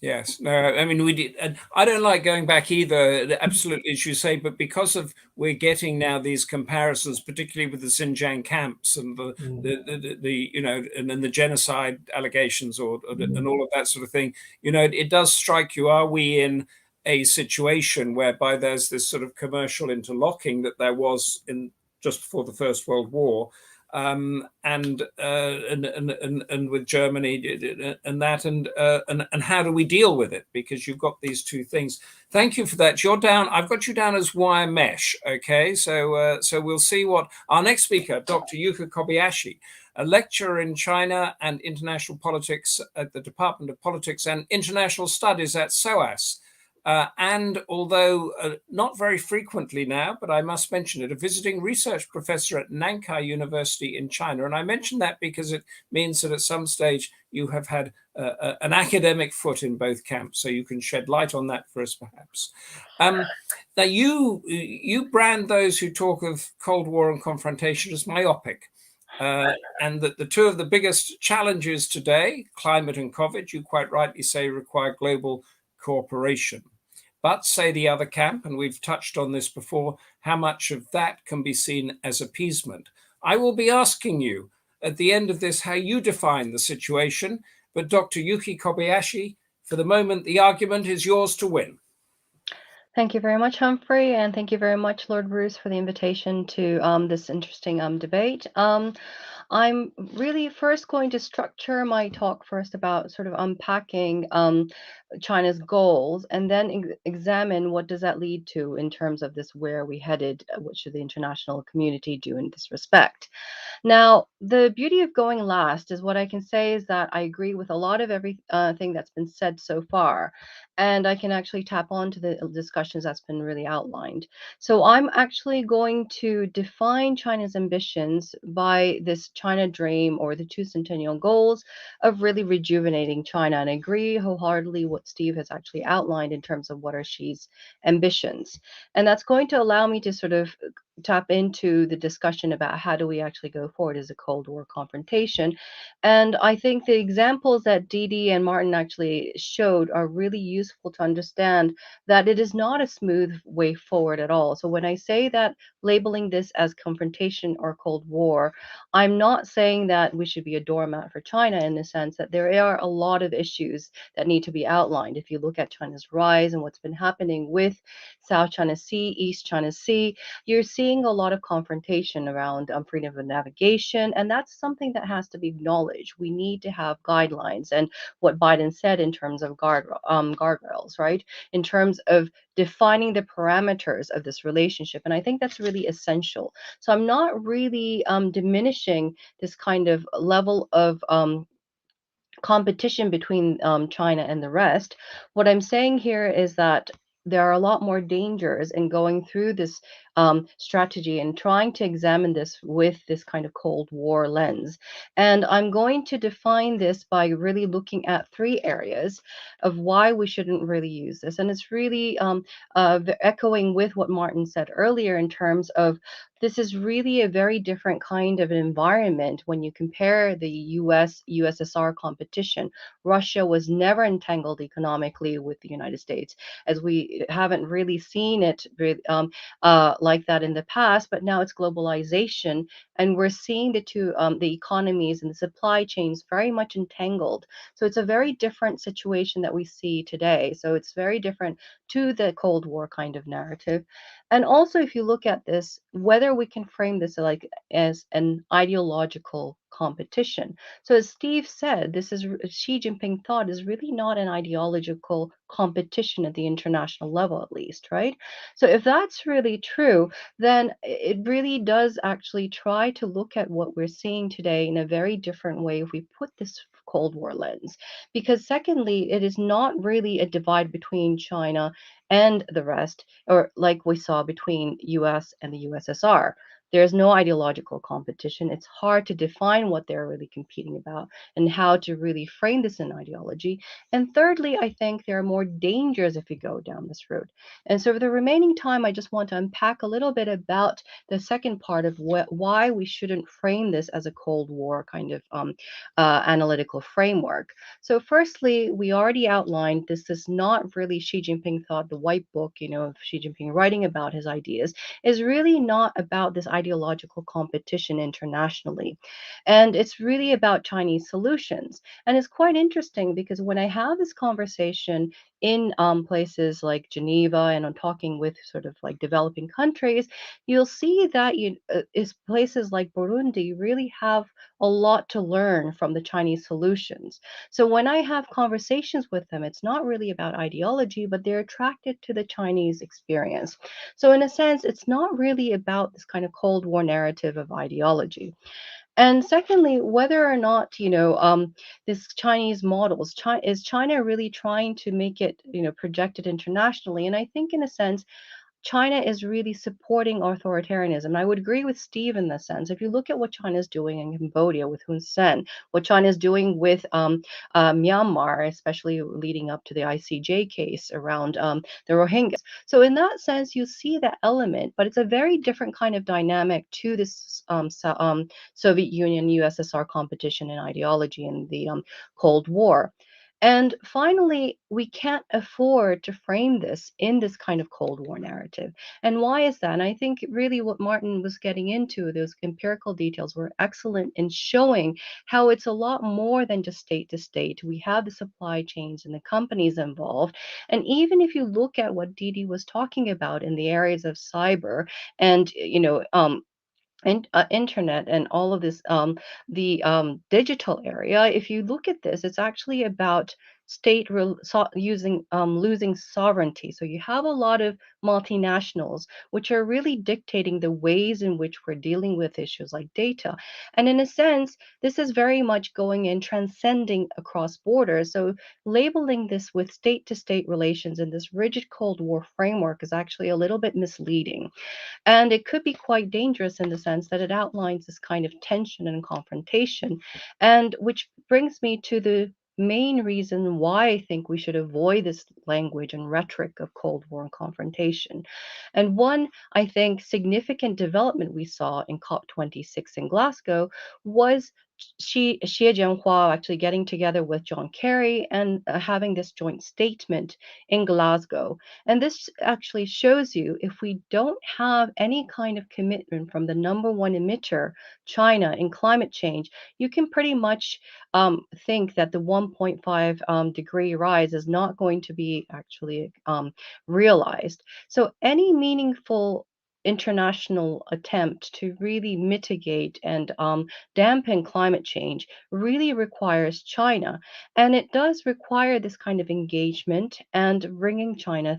Yes, no, I mean, we did, and I don't like going back either, absolutely, as you say, but because of we're getting now these comparisons, particularly with the Xinjiang camps and the you know, and then the genocide allegations and all of that sort of thing, you know, it does strike you, are we in a situation whereby there's this sort of commercial interlocking that there was in just before the First World War, and with Germany and that, and how do we deal with it? Because you've got these two things. Thank you for that. You're down. I've got you down as wire mesh. Okay, so we'll see what our next speaker, Dr. Yuka Kobayashi, a lecturer in China and international politics at the Department of Politics and International Studies at SOAS. And although not very frequently now, but I must mention it, a visiting research professor at Nankai University in China. And I mention that because it means that at some stage you have had an academic foot in both camps, so you can shed light on that for us, perhaps. Now, you brand those who talk of Cold War and confrontation as myopic. And that the two of the biggest challenges today, climate and COVID, you quite rightly say, require global cooperation. But say the other camp, and we've touched on this before, how much of that can be seen as appeasement. I will be asking you at the end of this how you define the situation, but Dr. Yuki Kobayashi, for the moment, the argument is yours to win. Thank you very much, Humphrey, and thank you very much, Lord Bruce, for the invitation to this interesting debate. I'm really first going to structure my talk first about sort of unpacking China's goals, and then examine what does that lead to in terms of this, where are we headed, what should the international community do in this respect. Now, the beauty of going last is what I can say is that I agree with a lot of everything that's been said so far, and I can actually tap onto the discussions that's been really outlined. So I'm actually going to define China's ambitions by this China dream, or the two centennial goals of really rejuvenating China, and I agree wholeheartedly what Steve has actually outlined in terms of what are Xi's ambitions. And that's going to allow me to sort of tap into the discussion about how do we actually go forward as a Cold War confrontation. And I think the examples that Didi and Martin actually showed are really useful to understand that it is not a smooth way forward at all. So when I say that labeling this as confrontation or Cold War, I'm not saying that we should be a doormat for China, in the sense that there are a lot of issues that need to be outlined. If you look at China's rise and what's been happening with South China Sea, East China Sea, you're seeing seeing a lot of confrontation around freedom of navigation, and that's something that has to be acknowledged. We need to have guidelines, and what Biden said in terms of guardrails, right? In terms of defining the parameters of this relationship, and I think that's really essential. So I'm not really diminishing this kind of level of competition between China and the rest. What I'm saying here is that there are a lot more dangers in going through this strategy and trying to examine this with this kind of Cold War lens. And I'm going to define this by really looking at three areas of why we shouldn't really use this. And it's really echoing with what Martin said earlier in terms of this is really a very different kind of an environment when you compare the USSR competition. Russia was never entangled economically with the United States, as we haven't really seen it like that in the past, but now it's globalization, and we're seeing the economies and the supply chains very much entangled. So it's a very different situation that we see today. So it's very different to the Cold War kind of narrative. And also, if you look at this, whether we can frame this like as an ideological competition. So as Steve said, this is Xi Jinping thought is really not an ideological competition at the international level, at least, right? So if that's really true, then it really does actually try to look at what we're seeing today in a very different way if we put this Cold War lens. Because secondly, it is not really a divide between China and the rest, or like we saw between US and the USSR. There's no ideological competition. It's hard to define what they're really competing about and how to really frame this in ideology. And thirdly, I think there are more dangers if you go down this route. And so for the remaining time, I just want to unpack a little bit about the second part of why we shouldn't frame this as a Cold War kind of analytical framework. So firstly, we already outlined this is not really Xi Jinping thought, the white book, of Xi Jinping writing about his ideas is really not about this ideological competition internationally. And it's really about Chinese solutions. And it's quite interesting because when I have this conversation in places like Geneva and I'm talking with sort of like developing countries, you'll see that is places like Burundi really have a lot to learn from the Chinese solutions. So when I have conversations with them, it's not really about ideology, but they're attracted to the Chinese experience. So in a sense, it's not really about this kind of Cold War narrative of ideology. And secondly, whether or not, this Chinese models, is China really trying to make it, projected internationally? And I think in a sense, China is really supporting authoritarianism. I would agree with Steve in the sense. If you look at what China is doing in Cambodia with Hun Sen, what China is doing with Myanmar, especially leading up to the ICJ case around the Rohingyas. So in that sense, you see that element, but it's a very different kind of dynamic to this Soviet Union, USSR competition and ideology in the Cold War. And finally, we can't afford to frame this in this kind of Cold War narrative. And why is that? And I think really what Martin was getting into, those empirical details were excellent in showing how it's a lot more than just state to state. We have the supply chains and the companies involved. And even if you look at what Didi was talking about in the areas of cyber and, internet and all of this the digital area, if you look at this, it's actually about using losing sovereignty. So you have a lot of multinationals which are really dictating the ways in which we're dealing with issues like data. And in a sense, this is very much going in transcending across borders. So labeling this with state to state relations in this rigid Cold War framework is actually a little bit misleading. And it could be quite dangerous in the sense that it outlines this kind of tension and confrontation. And which brings me to the main reason why I think we should avoid this language and rhetoric of Cold War and confrontation. And one, I think, significant development we saw in COP26 in Glasgow was Xie Jianhua actually getting together with John Kerry and having this joint statement in Glasgow. And this actually shows you if we don't have any kind of commitment from the number one emitter, China, in climate change, you can pretty much think that the 1.5 degree rise is not going to be actually realized. So any meaningful international attempt to really mitigate and dampen climate change really requires China. And it does require this kind of engagement and bringing China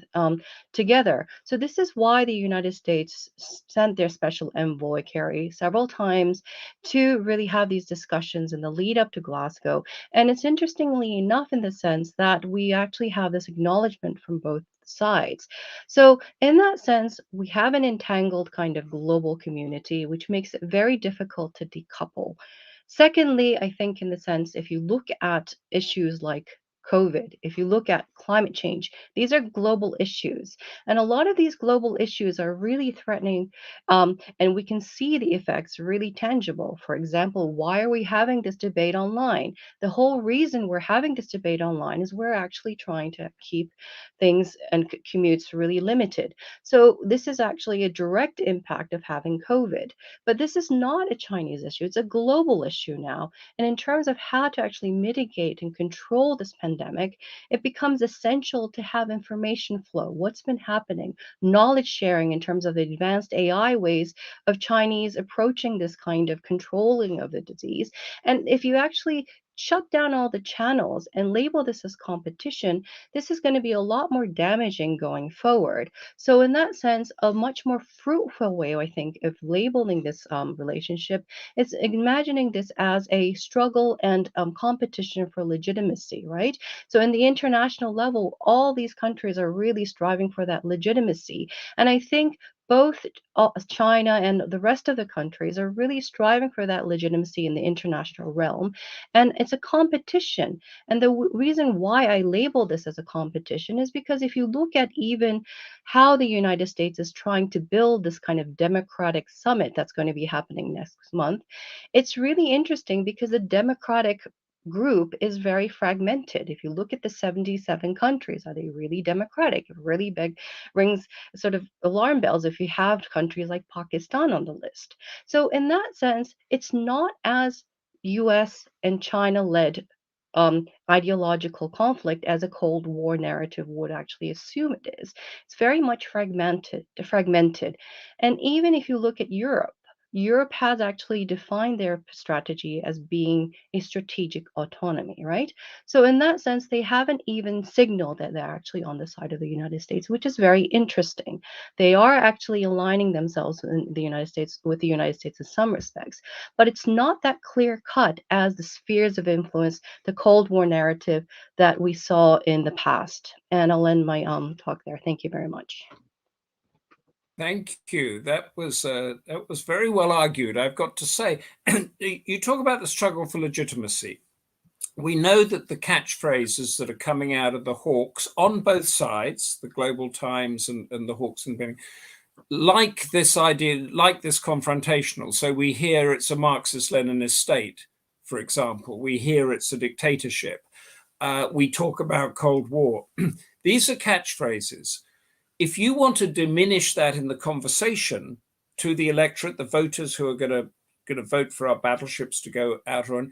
together. So this is why the United States sent their special envoy, Kerry, several times to really have these discussions in the lead up to Glasgow. And it's interestingly enough in the sense that we actually have this acknowledgement from both sides. So in that sense, we have an entangled kind of global community, which makes it very difficult to decouple. Secondly, I think in the sense, if you look at issues like COVID, if you look at climate change, these are global issues. And a lot of these global issues are really threatening, and we can see the effects really tangible. For example, why are we having this debate online? The whole reason we're having this debate online is we're actually trying to keep things and commutes really limited. So this is actually a direct impact of having COVID. But this is not a Chinese issue, it's a global issue now. And in terms of how to actually mitigate and control this pandemic, it becomes essential to have information flow. What's been happening? Knowledge sharing in terms of the advanced AI ways of Chinese approaching this kind of controlling of the disease. And if you actually shut down all the channels and label this as competition, this is going to be a lot more damaging going forward. So in that sense, a much more fruitful way, I think, of labeling this relationship is imagining this as a struggle and competition for legitimacy, right? So in the international level, all these countries are really striving for that legitimacy. And I think both China and the rest of the countries are really striving for that legitimacy in the international realm. And it's a competition. And the reason why I label this as a competition is because if you look at even how the United States is trying to build this kind of democratic summit that's going to be happening next month, it's really interesting because the democratic group is very fragmented. If you look at the 77 countries, are they really democratic? It really rings sort of alarm bells if you have countries like Pakistan on the list. So in that sense, it's not as US and China led ideological conflict as a Cold War narrative would actually assume it is. It's very much fragmented. And even if you look at Europe, Europe has actually defined their strategy as being a strategic autonomy, right? So in that sense, they haven't even signaled that they're actually on the side of the United States, which is very interesting. They are actually aligning themselves in the United States with the United States in some respects, but it's not that clear cut as the spheres of influence, the Cold War narrative that we saw in the past. And I'll end my talk there. Thank you very much. Thank you. That was very well argued, I've got to say. You talk about the struggle for legitimacy. We know that the catchphrases that are coming out of the hawks on both sides, the Global Times and the hawks and Bing, like this idea, like this confrontational. So we hear it's a Marxist-Leninist state, for example. We hear it's a dictatorship. We talk about Cold War. These are catchphrases. If you want to diminish that in the conversation to the electorate, the voters who are going to vote for our battleships to go out on,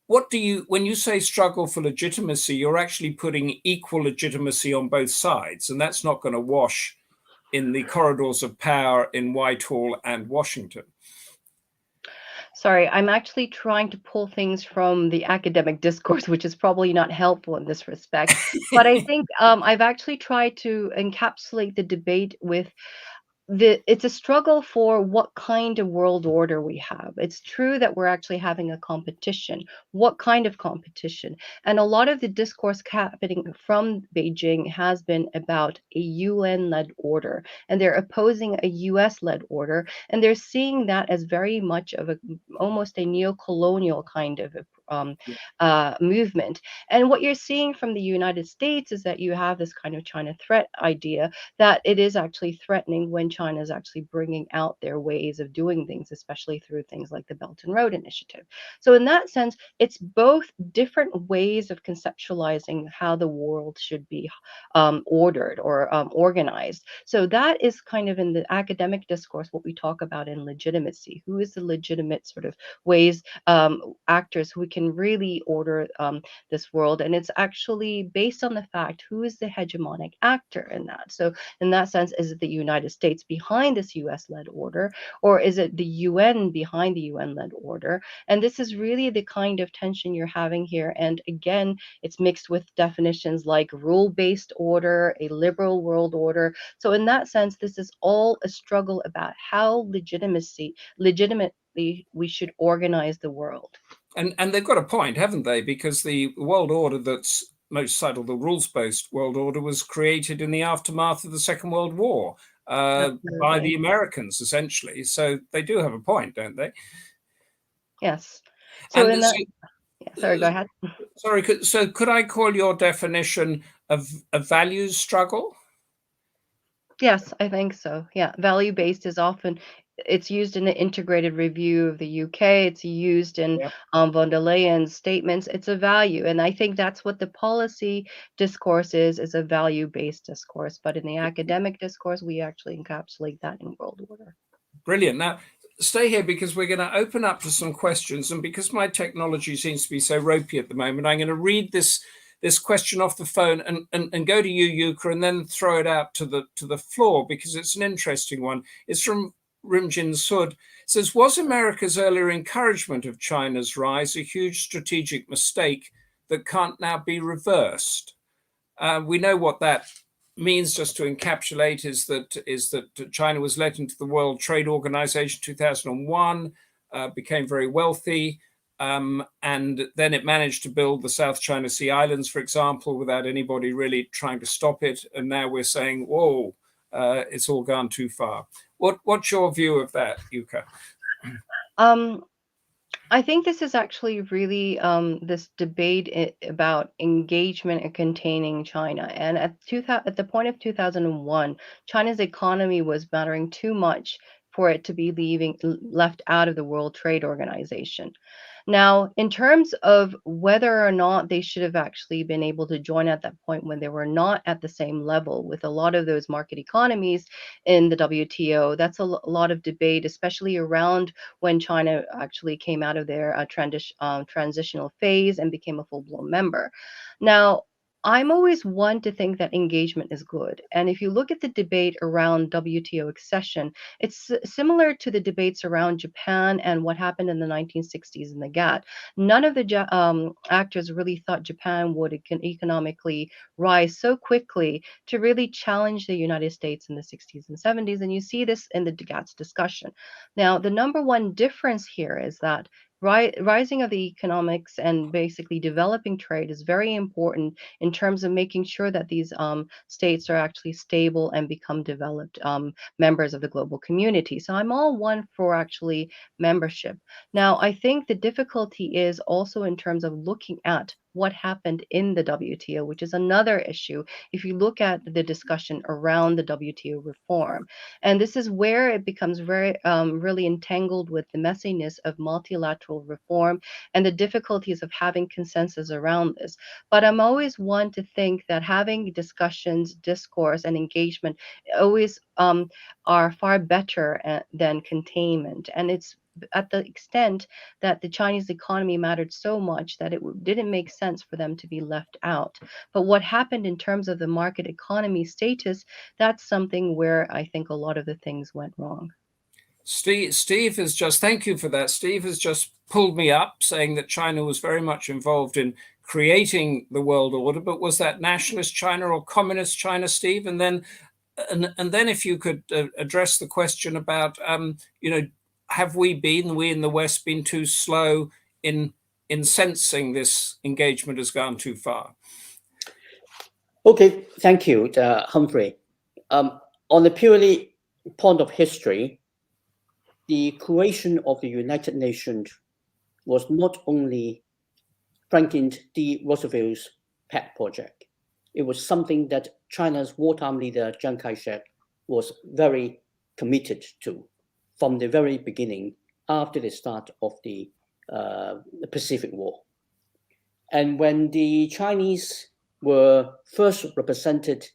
when you say struggle for legitimacy, you're actually putting equal legitimacy on both sides, and that's not going to wash in the corridors of power in Whitehall and Washington. Sorry, I'm actually trying to pull things from the academic discourse, which is probably not helpful in this respect. But I think I've actually tried to encapsulate the debate with it's a struggle for what kind of world order we have. It's true that we're actually having a competition. What kind of competition? And a lot of the discourse happening from Beijing has been about a UN-led order, and they're opposing a US-led order, and they're seeing that as very much of almost a neo-colonial kind of movement. And what you're seeing from the United States is that you have this kind of China threat idea that it is actually threatening when China is actually bringing out their ways of doing things, especially through things like the Belt and Road Initiative. So in that sense, it's both different ways of conceptualizing how the world should be ordered or organized. So that is kind of in the academic discourse what we talk about in legitimacy. Who is the legitimate sort of ways, actors who can can really order this world. And it's actually based on the fact who is the hegemonic actor in that. So in that sense, is it the United States behind this US-led order, or is it the UN behind the UN-led order? And this is really the kind of tension you're having here. And again, it's mixed with definitions like rule-based order, a liberal world order. So in that sense, this is all a struggle about how legitimately we should organize the world. And they've got a point, haven't they? Because the world order that's most subtle, the rules-based world order, was created in the aftermath of the Second World War by the Americans, essentially. So they do have a point, don't they? Yes. So and in that, yeah, sorry, go ahead. Sorry, so could I call your definition of a values struggle? Yes, I think so. Yeah, value-based is often, it's used in the integrated review of the UK. It's used in von der Leyen's statements. It's a value. And I think that's what the policy discourse is a value-based discourse. But in the academic discourse, we actually encapsulate that in world order. Brilliant. Now, stay here because we're going to open up to some questions. And because my technology seems to be so ropey at the moment, I'm going to read this question off the phone and go to you, Yuka, and then throw it out to the floor because it's an interesting one. It's from Rimjin Sud. It says, was America's earlier encouragement of China's rise a huge strategic mistake that can't now be reversed? We know what that means, just to encapsulate, is that China was let into the World Trade Organization 2001, became very wealthy, and then it managed to build the South China Sea Islands, for example, without anybody really trying to stop it. And now we're saying, whoa, it's all gone too far. What's your view of that, Yuka? I think this is actually really this debate about engagement and containing China. And at the point of 2001, China's economy was mattering too much for it to be left out of the World Trade Organization. Now, in terms of whether or not they should have actually been able to join at that point when they were not at the same level with a lot of those market economies in the WTO, that's a lot of debate, especially around when China actually came out of their transitional phase and became a full-blown member. Now, I'm always one to think that engagement is good. And if you look at the debate around WTO accession, it's similar to the debates around Japan and what happened in the 1960s in the GATT. None of the actors really thought Japan would economically rise so quickly to really challenge the United States in the 60s and 70s. And you see this in the GATT's discussion. Now, the number one difference here is that rising of the economics and basically developing trade is very important in terms of making sure that these states are actually stable and become developed members of the global community. So I'm all one for actually membership. Now, I think the difficulty is also in terms of looking at what happened in the WTO, which is another issue if you look at the discussion around the WTO reform. And this is where it becomes very really entangled with the messiness of multilateral reform and the difficulties of having consensus around this. But I'm always one to think that having discussions, discourse, and engagement always are far better than containment. And it's at the extent that the Chinese economy mattered so much that it didn't make sense for them to be left out. But what happened in terms of the market economy status, that's something where I think a lot of the things went wrong. Steve has just, thank you for that. Steve has just pulled me up saying that China was very much involved in creating the world order, but was that nationalist China or communist China, Steve? And then if you could address the question about, have we in the West been too slow in sensing this engagement has gone too far? Okay, thank you, Humphrey. On the purely point of history, the creation of the United Nations was not only Franklin D. Roosevelt's pet project. It was something that China's wartime leader, Chiang Kai-shek, was very committed to from the very beginning after the start of the Pacific War. And when the Chinese were first represented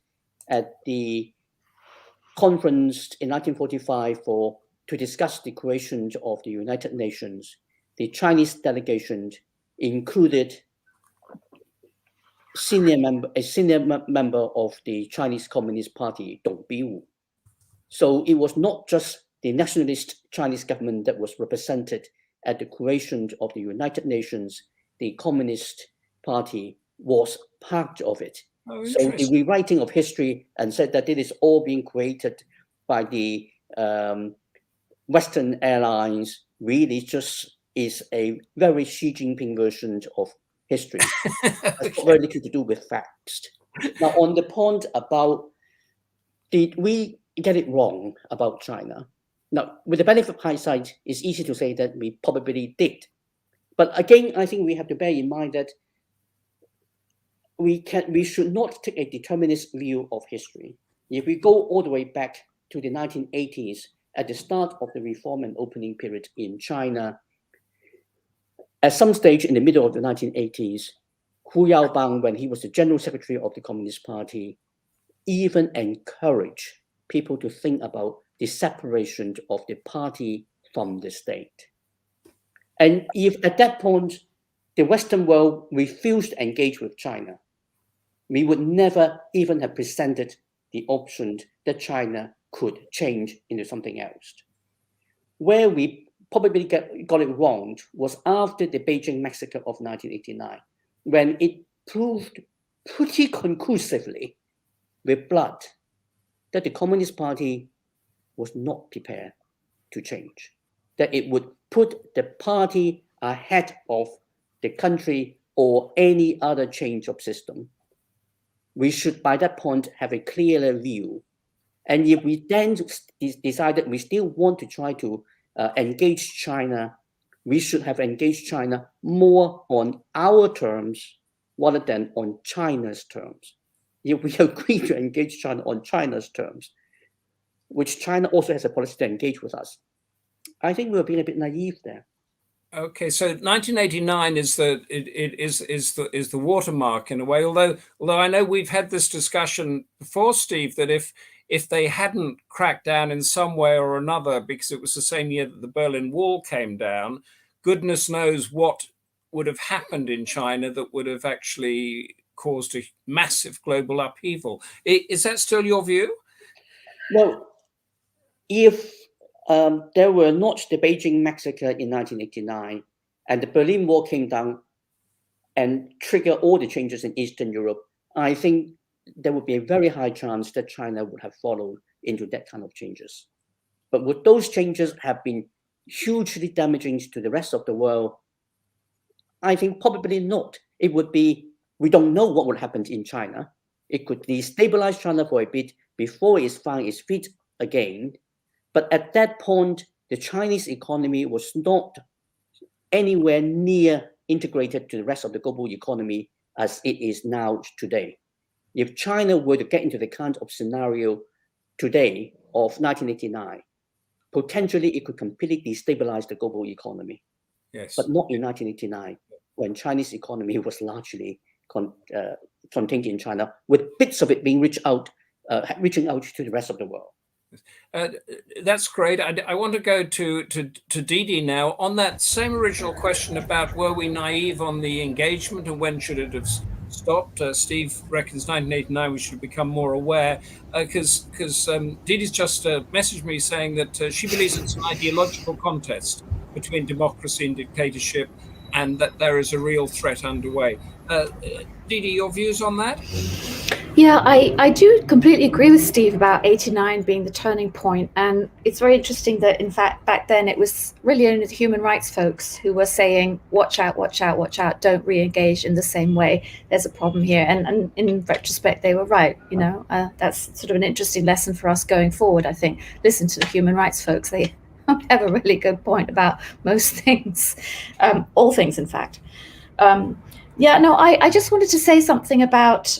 at the conference in 1945 to discuss the creation of the United Nations, the Chinese delegation included a senior member of the Chinese Communist Party, Dong Biwu. So it was not just the nationalist Chinese government that was represented at the creation of the United Nations. The Communist Party was part of it. Oh, so the rewriting of history and said that it is all being created by the Western airlines really just is a very Xi Jinping version of history. It's very little to do with facts. Now, on the point about did we get it wrong about China? Now, with the benefit of hindsight, it's easy to say that we probably did. But again, I think we have to bear in mind that we should not take a determinist view of history. If we go all the way back to the 1980s, at the start of the reform and opening period in China, at some stage in the middle of the 1980s, Hu Yaobang, when he was the General Secretary of the Communist Party, even encouraged people to think about the separation of the party from the state. And if at that point, the Western world refused to engage with China, we would never even have presented the option that China could change into something else. Where we probably got it wrong was after the Beijing massacre of 1989, when it proved pretty conclusively with blood that the Communist Party was not prepared to change, that it would put the party ahead of the country or any other change of system. We should, by that point, have a clearer view. And if we then decided we still want to try to engage China, we should have engaged China more on our terms rather than on China's terms. If we agree to engage China on China's terms, which China also has a policy to engage with us, I think we're being a bit naive there. Okay, so 1989 is the watermark in a way. Although I know we've had this discussion before, Steve, that if they hadn't cracked down in some way or another, because it was the same year that the Berlin Wall came down, goodness knows what would have happened in China that would have actually caused a massive global upheaval. Is that still your view? Well, if there were not the Beijing massacre in 1989 and the Berlin Wall came down and triggered all the changes in Eastern Europe, I think there would be a very high chance that China would have followed into that kind of changes. But would those changes have been hugely damaging to the rest of the world? I think probably not. It would be, we don't know what would happen in China. It could destabilize China for a bit before it's found its feet again. But at that point, the Chinese economy was not anywhere near integrated to the rest of the global economy as it is now today. If China were to get into the kind of scenario today of 1989, potentially it could completely destabilize the global economy. Yes. But not in 1989, when Chinese economy was largely contained in China, with bits of it being reaching out to the rest of the world. That's great. I want to go to Didi now on that same original question about were we naive on the engagement and when should it have stopped? Steve reckons 1989 we should have become more aware because Didi's just messaged me saying that she believes it's an ideological contest between democracy and dictatorship and that there is a real threat underway. Didi, your views on that? Yeah, I do completely agree with Steve about 89 being the turning point. And it's very interesting that, in fact, back then it was really only the human rights folks who were saying, watch out, watch out, watch out, don't re-engage in the same way. There's a problem here. And in retrospect, they were right. You know, that's sort of an interesting lesson for us going forward, I think. Listen to the human rights folks. They have a really good point about most things, all things, in fact. I just wanted to say something about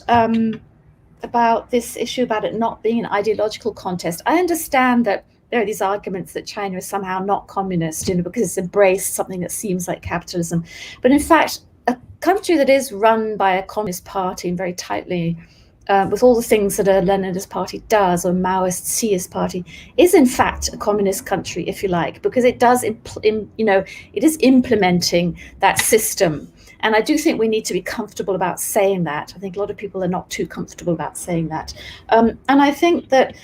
this issue about it not being an ideological contest. I understand that there are these arguments that China is somehow not communist, because it's embraced something that seems like capitalism. But in fact, a country that is run by a communist party and very tightly, with all the things that a Leninist party does or Maoist Siist party, is in fact a communist country, if you like, because it does, it is implementing that system. And I do think we need to be comfortable about saying that. I think a lot of people are not too comfortable about saying that. And I think that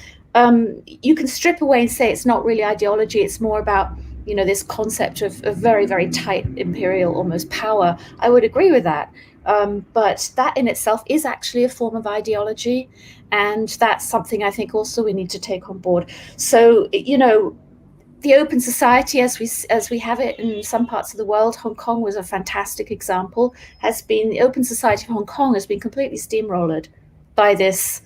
you can strip away and say it's not really ideology, it's more about, you know, this concept of very, very tight imperial almost power. I would agree with that. But that in itself is actually a form of ideology. And that's something I think also we need to take on board. So, you know, the open society as we have it in some parts of the world, Hong Kong was a fantastic example, the open society of Hong Kong has been completely steamrolled by this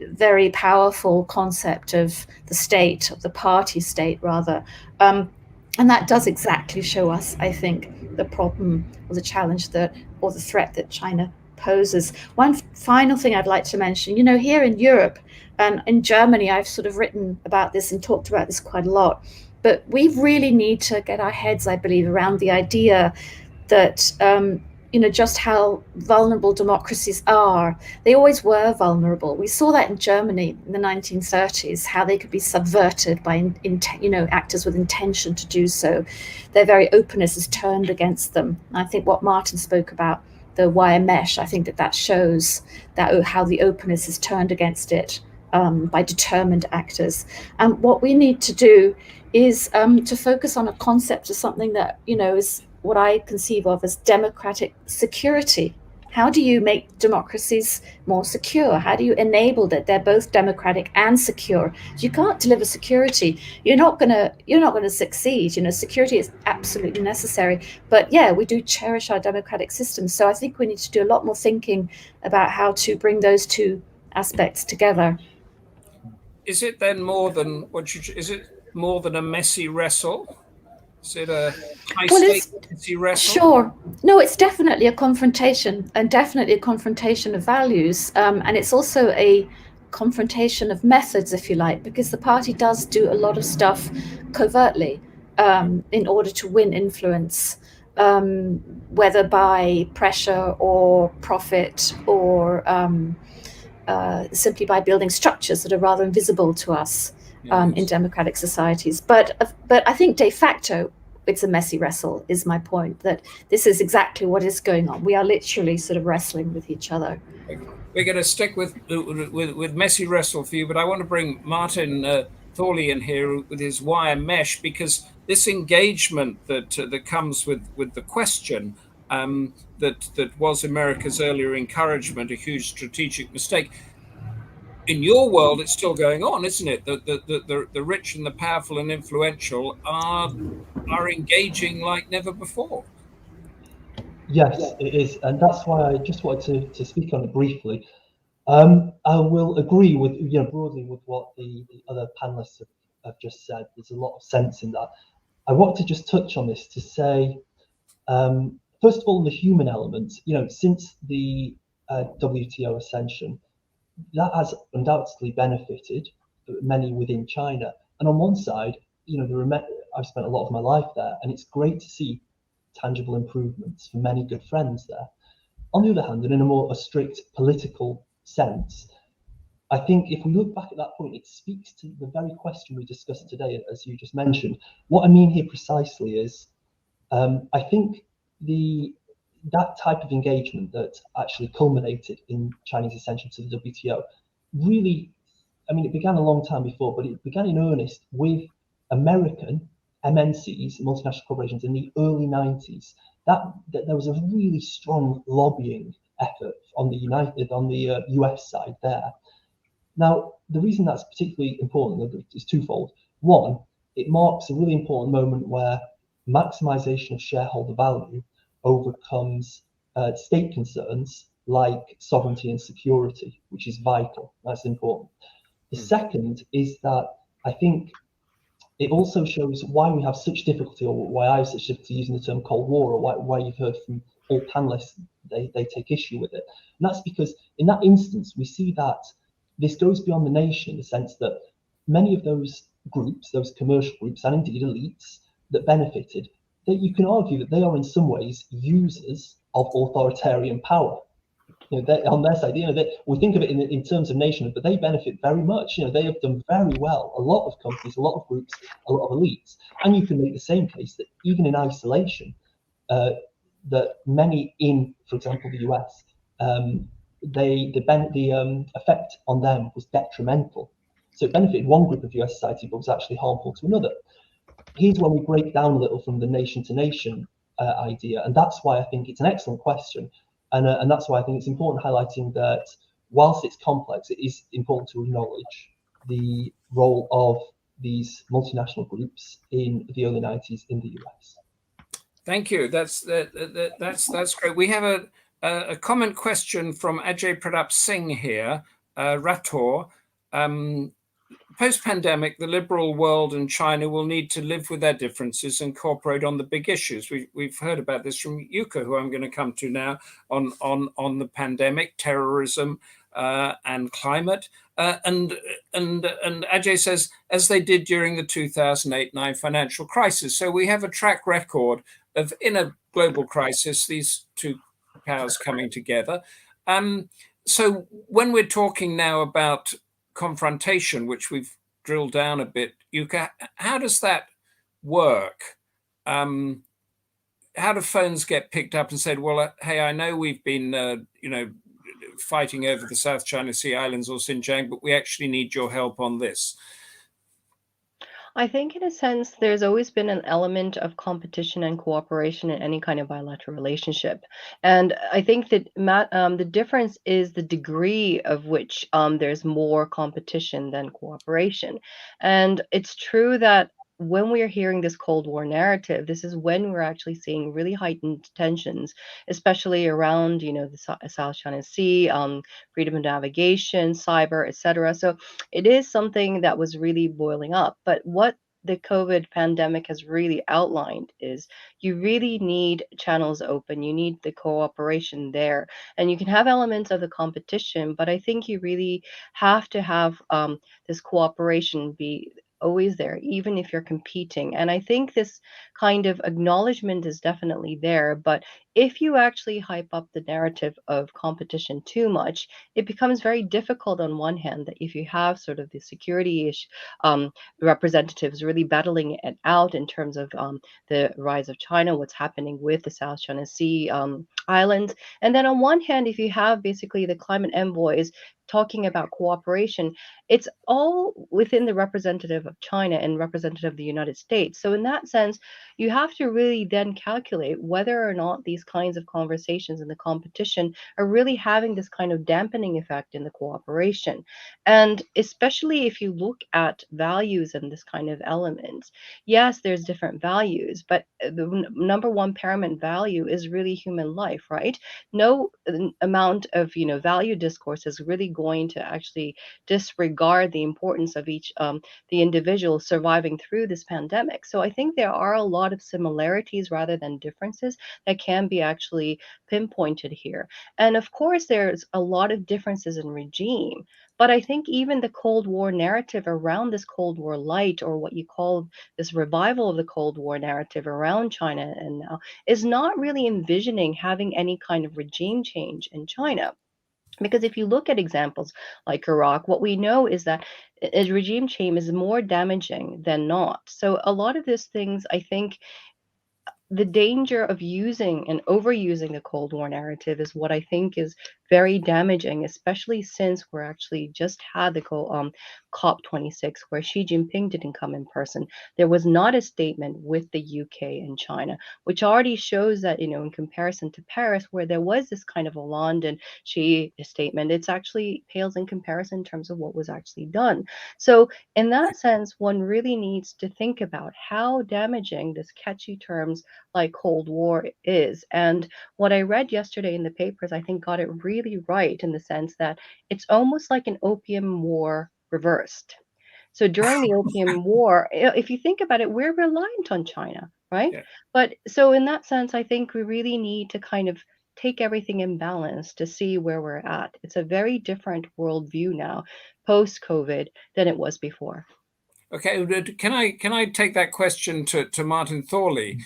very powerful concept of the state, of the party state rather. And that does exactly show us, I think, the problem or the challenge or the threat that China poses. One final thing I'd like to mention, you know, here in Europe and in Germany, I've sort of written about this and talked about this quite a lot, but we really need to get our heads, I believe, around the idea that, you know, just how vulnerable democracies are. They always were vulnerable. We saw that in Germany in the 1930s, how they could be subverted by, you know, actors with intention to do so. Their very openness is turned against them. I think what Martin spoke about, the wire mesh, I think that shows that how the openness is turned against it by determined actors. And what we need to do is to focus on a concept of something that, you know, is what I conceive of as democratic security. How do you make democracies more secure? How do you enable that they're both democratic and secure? You can't deliver security. You're not gonna succeed. You know, security is absolutely necessary. But yeah, we do cherish our democratic systems. So I think we need to do a lot more thinking about how to bring those two aspects together. Is it then more than is it more than a messy wrestle? Is it a high-stakes messy wrestle? Sure. No, it's definitely a confrontation, and definitely a confrontation of values. And it's also a confrontation of methods, if you like, because the party does do a lot of stuff covertly in order to win influence, whether by pressure or profit or simply by building structures that are rather invisible to us. In democratic societies, but I think de facto it's a messy wrestle. Is my point that this is exactly what is going on. We are literally sort of wrestling with each other. We're going to stick with messy wrestle for you, but I want to bring Martin Thorley in here with his wire mesh, because this engagement that comes with the question that was America's earlier encouragement a huge strategic mistake. In your world, it's still going on, isn't it? The rich and the powerful and influential are engaging like never before. Yes, it is, and that's why I just wanted to speak on it briefly. I will agree with, you know, broadly with what the other panelists have just said. There's a lot of sense in that. I want to just touch on this to say, first of all, the human element. You know, since the WTO ascension, that has undoubtedly benefited many within China. And on one side, you know, I've spent a lot of my life there, and it's great to see tangible improvements for many good friends there. On the other hand, and in a strict political sense, I think if we look back at that point, it speaks to the very question we discussed today, as you just mentioned. What I mean here precisely is, I think that type of engagement that actually culminated in Chinese ascension to the WTO really, I mean, it began a long time before, but it began in earnest with American MNCs, multinational corporations, in the early 90s. That there was a really strong lobbying effort on the US side there. Now, the reason that's particularly important is twofold. One, it marks a really important moment where maximization of shareholder value overcomes state concerns like sovereignty and security, which is vital. That's important. The second is that I think it also shows why we have such difficulty, or why I have such difficulty using the term Cold War, or why you've heard from all panelists they take issue with it. And that's because in that instance, we see that this goes beyond the nation in the sense that many of those groups, those commercial groups, and indeed elites that benefited, that you can argue that they are in some ways users of authoritarian power. You know, on their side, you know, we think of it in terms of nationhood, but they benefit very much. You know, they have done very well. A lot of companies, a lot of groups, a lot of elites, and you can make the same case that even in isolation, that many in, for example, the US, the effect on them was detrimental. So it benefited one group of US society, but was actually harmful to another. Here's when we break down a little from the nation to nation idea, and that's why I think it's an excellent question, and that's why I think it's important highlighting that whilst it's complex, it is important to acknowledge the role of these multinational groups in the early 90s in the US. Thank you. That's great. We have a comment question from Ajay Pratap Singh here, Rator. Post-pandemic, the liberal world and China will need to live with their differences and cooperate on the big issues. We've heard about this from Yuka, who I'm going to come to now, on the pandemic, terrorism, and climate. And Ajay says, as they did during the 2008-9 financial crisis. So we have a track record of, in a global crisis, these two powers coming together. So when we're talking now about confrontation, which we've drilled down a bit, Yuka, how does that work? How do phones get picked up and said, well, hey, I know we've been, fighting over the South China Sea Islands or Xinjiang, but we actually need your help on this? I think, in a sense, there's always been an element of competition and cooperation in any kind of bilateral relationship. And I think that, the difference is the degree of which there's more competition than cooperation. And it's true that when we're hearing this Cold War narrative, this is when we're actually seeing really heightened tensions, especially around, the South China Sea, freedom of navigation, cyber, etc. So it is something that was really boiling up. But what the COVID pandemic has really outlined is you really need channels open. You need the cooperation there. And you can have elements of the competition, but I think you really have to have this cooperation be always there, even if you're competing. And I think this kind of acknowledgement is definitely there. But if you actually hype up the narrative of competition too much, it becomes very difficult on one hand that if you have sort of the security-ish representatives really battling it out in terms of the rise of China, what's happening with the South China Sea islands. And then on one hand, if you have basically the climate envoys talking about cooperation, it's all within the representative of China and representative of the United States. So in that sense, you have to really then calculate whether or not these kinds of conversations and the competition are really having this kind of dampening effect in the cooperation. And especially if you look at values and this kind of elements, yes, there's different values, but the number one paramount value is really human life, right? No amount of value discourse is really going to actually disregard the importance of each the individual surviving through this pandemic. So I think there are a lot of similarities rather than differences that can be actually pinpointed here. And of course, there's a lot of differences in regime. But I think even the Cold War narrative around this Cold War light, or what you call this revival of the Cold War narrative around China and now, is not really envisioning having any kind of regime change in China. Because if you look at examples like Iraq, what we know is that a regime change is more damaging than not. So a lot of these things, I think, the danger of using and overusing the Cold War narrative is what I think is very damaging, especially since we're actually just had the COP26 where Xi Jinping didn't come in person. There was not a statement with the UK and China, which already shows that, in comparison to Paris, where there was this kind of a London Xi statement, it's actually pales in comparison in terms of what was actually done. So in that sense, one really needs to think about how damaging this catchy terms like Cold War is. And what I read yesterday in the papers, I think got it really right in the sense that it's almost like an opium war reversed. So during the opium war, if you think about it, we're reliant on China, right? Yeah. But so in that sense, I think we really need to kind of take everything in balance to see where we're at. It's a very different worldview now, post-COVID, than it was before. Okay, can I take that question to Martin Thorley,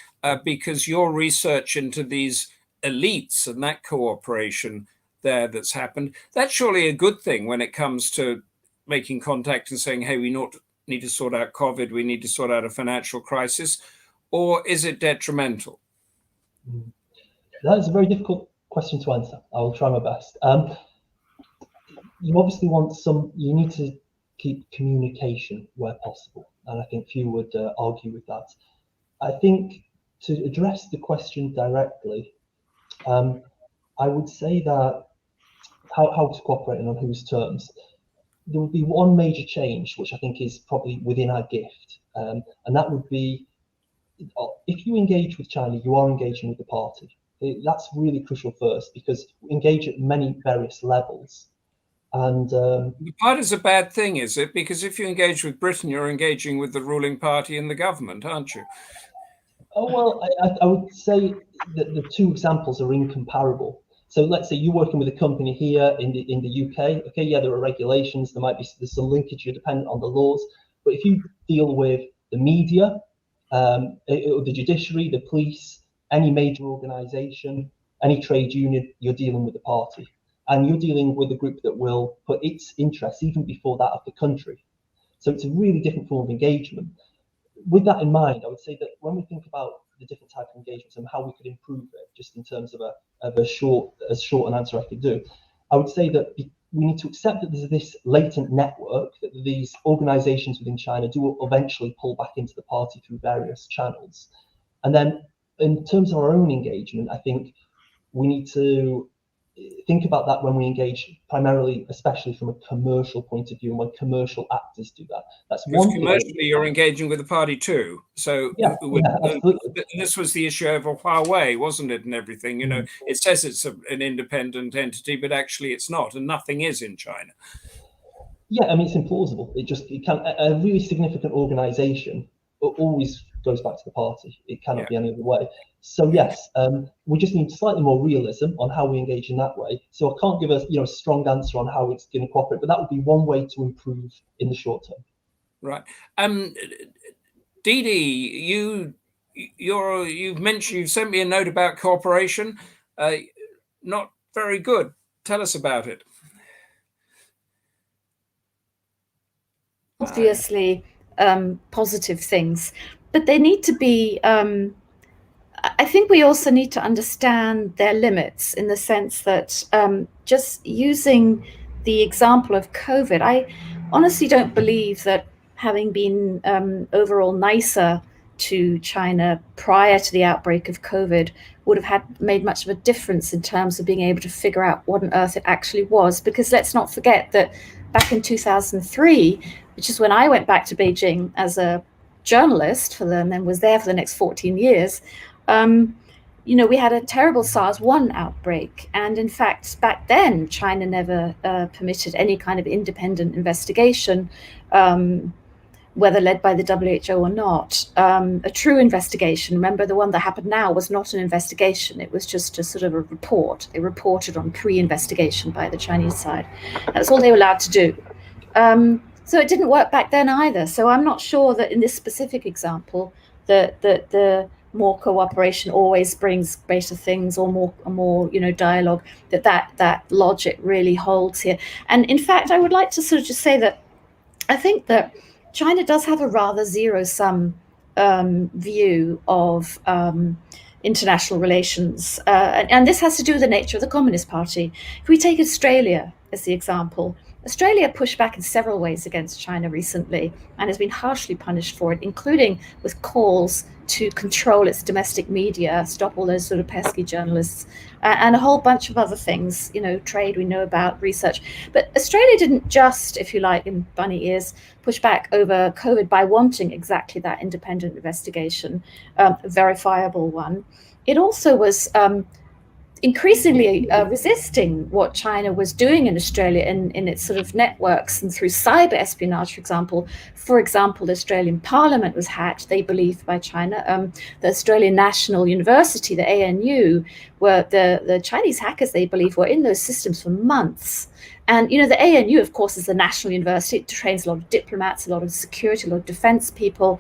because your research into these elites and that cooperation there that's happened, that's surely a good thing when it comes to making contact and saying, hey, we need to sort out COVID, we need to sort out a financial crisis, or is it detrimental? That is a very difficult question to answer. I will try my best. You obviously you need to keep communication where possible, and I think few would argue with that. I think to address the question directly, I would say that how to cooperate and on whose terms. There would be one major change, which I think is probably within our gift, and that would be if you engage with China, you are engaging with the party. That's really crucial first, because we engage at many various levels. And the party's a bad thing, is it? Because if you engage with Britain, you're engaging with the ruling party and the government, aren't you? Oh, well, I would say that the two examples are incomparable. So let's say you're working with a company here in the UK. Okay, yeah, there are regulations. There's some linkage. You're dependent on the laws. But if you deal with the media, the judiciary, the police, any major organisation, any trade union, you're dealing with the party, and you're dealing with a group that will put its interests even before that of the country. So it's a really different form of engagement. With that in mind, I would say that when we think about the different types of engagements and how we could improve it, just in terms of as short an answer I could do, I would say that we need to accept that there's this latent network, that these organizations within China do eventually pull back into the party through various channels. And then in terms of our own engagement, I think we need to think about that when we engage, primarily, especially from a commercial point of view, and when commercial actors do that. That's one thing. Commercially, you're engaging with the party too. So this was the issue over Huawei, wasn't it, and everything? You know, it says it's an independent entity, but actually it's not, and nothing is in China. Yeah, I mean, it's implausible. It can a really significant organization always goes back to the party. It cannot be any other way. So yes, we just need slightly more realism on how we engage in that way. So I can't give a strong answer on how it's going to cooperate, but that would be one way to improve in the short term. Right. Didi, you've sent me a note about cooperation. Not very good. Tell us about it. Obviously, positive things, but they need to be. I think we also need to understand their limits, in the sense that just using the example of COVID, I honestly don't believe that having been overall nicer to China prior to the outbreak of COVID would have made much of a difference in terms of being able to figure out what on earth it actually was. Because let's not forget that back in 2003, which is when I went back to Beijing as a journalist and then was there for the next 14 years, we had a terrible SARS-1 outbreak. And in fact, back then, China never permitted any kind of independent investigation, whether led by the WHO or not. A true investigation, remember, the one that happened now was not an investigation. It was just a sort of a report. They reported on pre-investigation by the Chinese side. That's all they were allowed to do. So it didn't work back then either. So I'm not sure that in this specific example, that the more cooperation always brings greater things, or more dialogue, that logic really holds here. And in fact, I would like to sort of just say that I think that China does have a rather zero-sum view of international relations. And this has to do with the nature of the Communist Party. If we take Australia as the example, Australia pushed back in several ways against China recently and has been harshly punished for it, including with calls to control its domestic media, stop all those sort of pesky journalists, and a whole bunch of other things, trade we know about, research. But Australia didn't just, if you like, in bunny ears, push back over COVID by wanting exactly that independent investigation, a verifiable one. It also was increasingly resisting what China was doing in Australia in its sort of networks and through cyber espionage, for example. For example, the Australian Parliament was hacked, they believed, by China. The Australian National University, the ANU, were the Chinese hackers, they believe, were in those systems for months. And, the ANU, of course, is the national university. It trains a lot of diplomats, a lot of security, a lot of defense people.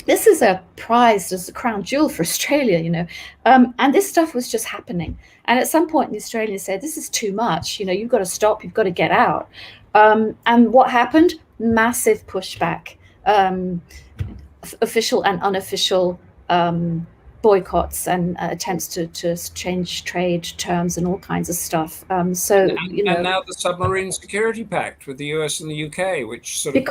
This is a prize as a crown jewel for Australia, and this stuff was just happening. And at some point, the Australians said, this is too much, you've got to stop, you've got to get out. And what happened? Massive pushback, official and unofficial boycotts and attempts to change trade terms and all kinds of stuff. And now the Submarine Security Pact with the US and the UK, which sort of...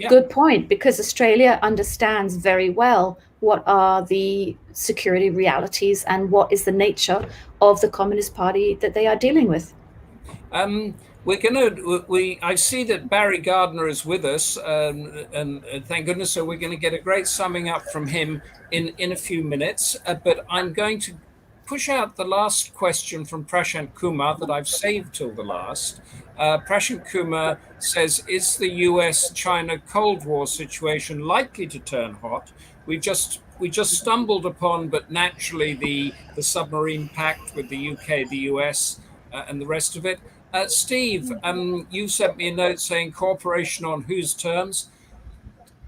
Good point, because Australia understands very well what are the security realities and what is the nature of the Communist Party that they are dealing with. I see that Barry Gardiner is with us, and thank goodness. So we're going to get a great summing up from him in a few minutes. But I'm going to push out the last question from Prashant Kumar that I've saved till the last. Prashant Kumar says, is the US-China Cold War situation likely to turn hot? We just stumbled upon, but naturally, the submarine pact with the UK, the US, and the rest of it. Steve, you sent me a note saying cooperation on whose terms?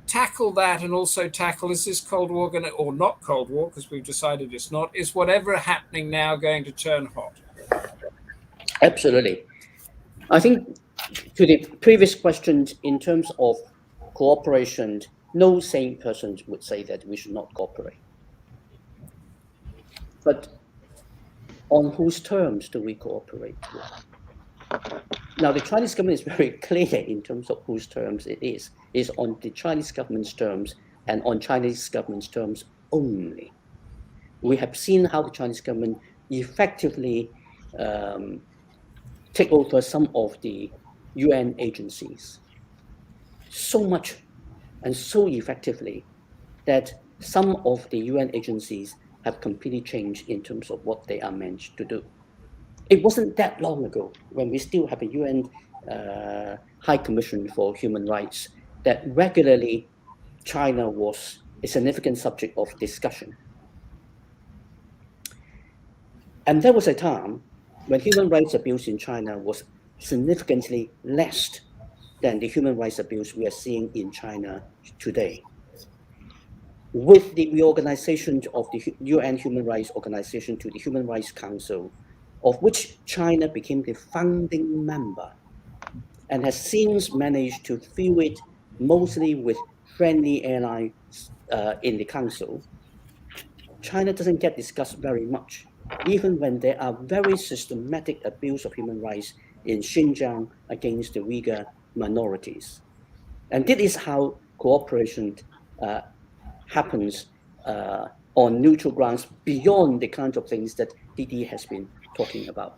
Tackle that, and also tackle, is this Cold War going to, or not Cold War, because we've decided it's not, is whatever happening now going to turn hot? Absolutely. I think to the previous questions, in terms of cooperation, no sane person would say that we should not cooperate. But on whose terms do we cooperate with? Now, the Chinese government is very clear in terms of whose terms it is. It's on the Chinese government's terms and on Chinese government's terms only. We have seen how the Chinese government effectively take over some of the UN agencies so much and so effectively that some of the UN agencies have completely changed in terms of what they are meant to do. It wasn't that long ago when we still have a UN High Commission for Human Rights that regularly China was a significant subject of discussion. And there was a time when human rights abuse in China was significantly less than the human rights abuse we are seeing in China today. With the reorganization of the UN Human Rights Organization to the Human Rights Council, of which China became the founding member and has since managed to fill it mostly with friendly allies in the council, China doesn't get discussed very much, even when there are very systematic abuse of human rights in Xinjiang against the Uyghur minorities. And this is how cooperation happens on neutral grounds beyond the kinds of things that Didi has been talking about.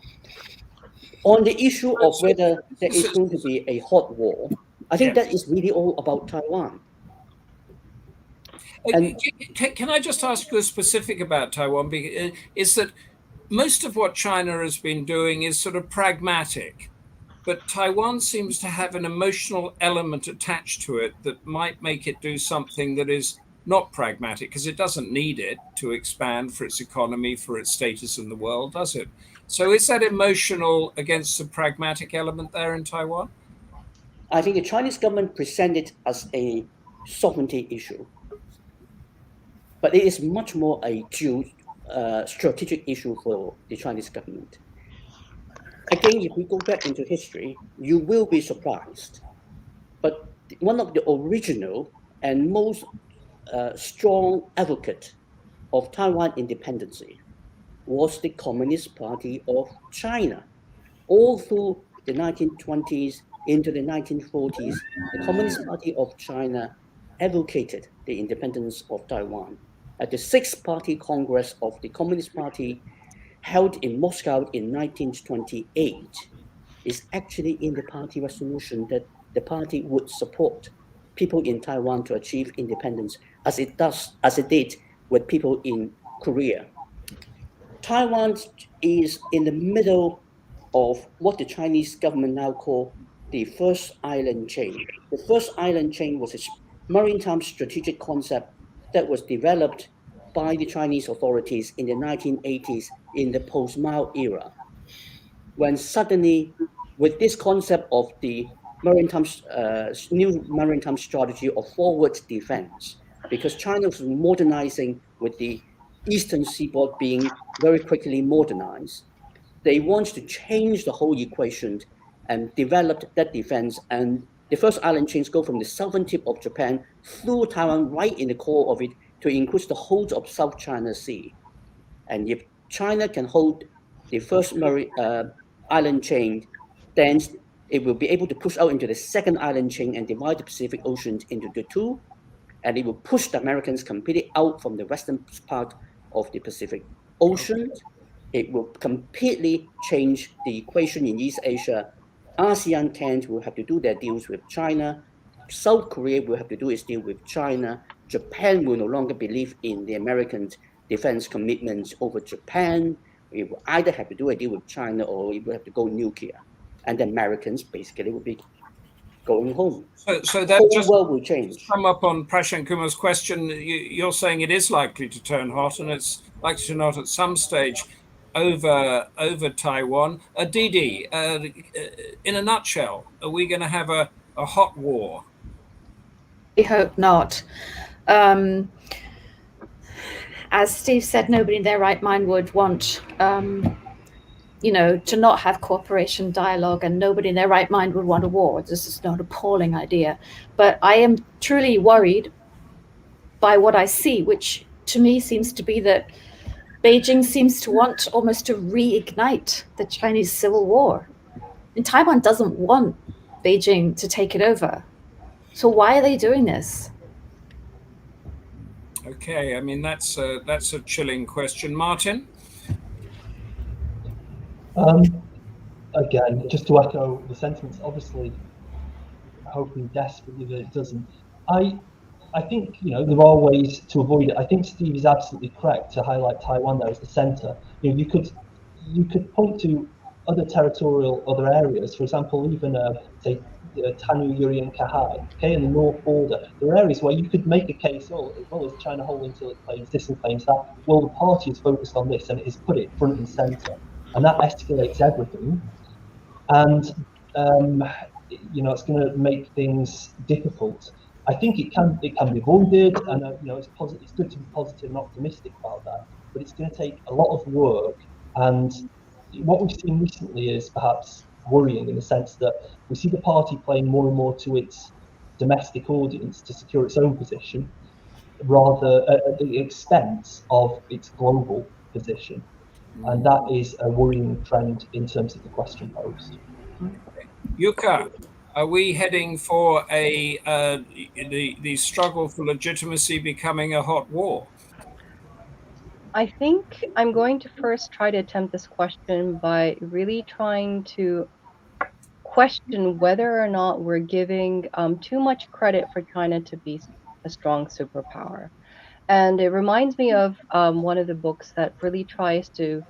On the issue of whether there is going to be a hot war, I think that is really all about Taiwan. And can I just ask you a specific about Taiwan? Is that most of what China has been doing is sort of pragmatic, but Taiwan seems to have an emotional element attached to it that might make it do something that is not pragmatic, because it doesn't need it to expand for its economy, for its status in the world, does it? So is that emotional against the pragmatic element there in Taiwan? I think the Chinese government presented it as a sovereignty issue, but it is much more a strategic issue for the Chinese government. Again, if we go back into history, you will be surprised. But one of the original and most strong advocate of Taiwan independence was the Communist Party of China. All through the 1920s into the 1940s, the Communist Party of China advocated the independence of Taiwan. At the Sixth Party Congress of the Communist Party held in Moscow in 1928, is actually in the party resolution that the party would support people in Taiwan to achieve independence, as it did with people in Korea. Taiwan is in the middle of what the Chinese government now call the first island chain. The first island chain was a maritime strategic concept that was developed by the Chinese authorities in the 1980s in the post-Mao era, when suddenly, with this concept of the new maritime strategy of forward defense, because China was modernizing with the eastern seaboard being very quickly modernized, they want to change the whole equation and developed that defense. And the first island chains go from the southern tip of Japan through Taiwan, right in the core of it, to include the whole of South China Sea. And if China can hold the first island chain, then it will be able to push out into the second island chain and divide the Pacific Ocean into the two. And it will push the Americans completely out from the western part of the Pacific Ocean. It will completely change the equation in East Asia. ASEAN 10 will have to do their deals with China. South Korea will have to do its deal with China. Japan will no longer believe in the American defense commitments over Japan. It will either have to do a deal with China or it will have to go nuclear. And the Americans basically will be going home. So that just world will change. Come up on Prashant Kumar's question. You're saying it is likely to turn hot, and it's likely to not at some stage over Taiwan. Didi, in a nutshell, are we going to have a hot war? We hope not. As Steve said, nobody in their right mind would want to not have cooperation dialogue, and nobody in their right mind would want a war. This is not an appalling idea. But I am truly worried by what I see, which to me seems to be that Beijing seems to want almost to reignite the Chinese Civil War. And Taiwan doesn't want Beijing to take it over. So why are they doing this? Okay, I mean, that's a chilling question. Martin? Again, just to echo the sentiments, obviously hoping desperately that it doesn't. I think there are ways to avoid it. I think Steve is absolutely correct to highlight Taiwan there as the centre. You could point to other areas, for example, even say Tanu, Yuri, and Kahai, okay, in the north border. There are areas where you could make a case, as well as China holding till it claims this and claims that. Well, the party is focused on this and it has put it front and centre. And that escalates everything, and it's going to make things difficult. I think it can be avoided, and it's positive. It's good to be positive and optimistic about that. But it's going to take a lot of work. And what we've seen recently is perhaps worrying in the sense that we see the party playing more and more to its domestic audience to secure its own position, rather at the expense of its global position. And that is a worrying trend in terms of the question posed. Yuka, are we heading for the struggle for legitimacy becoming a hot war? I think I'm going to first try to attempt this question by really trying to question whether or not we're giving too much credit for China to be a strong superpower. And it reminds me of one of the books that really tries to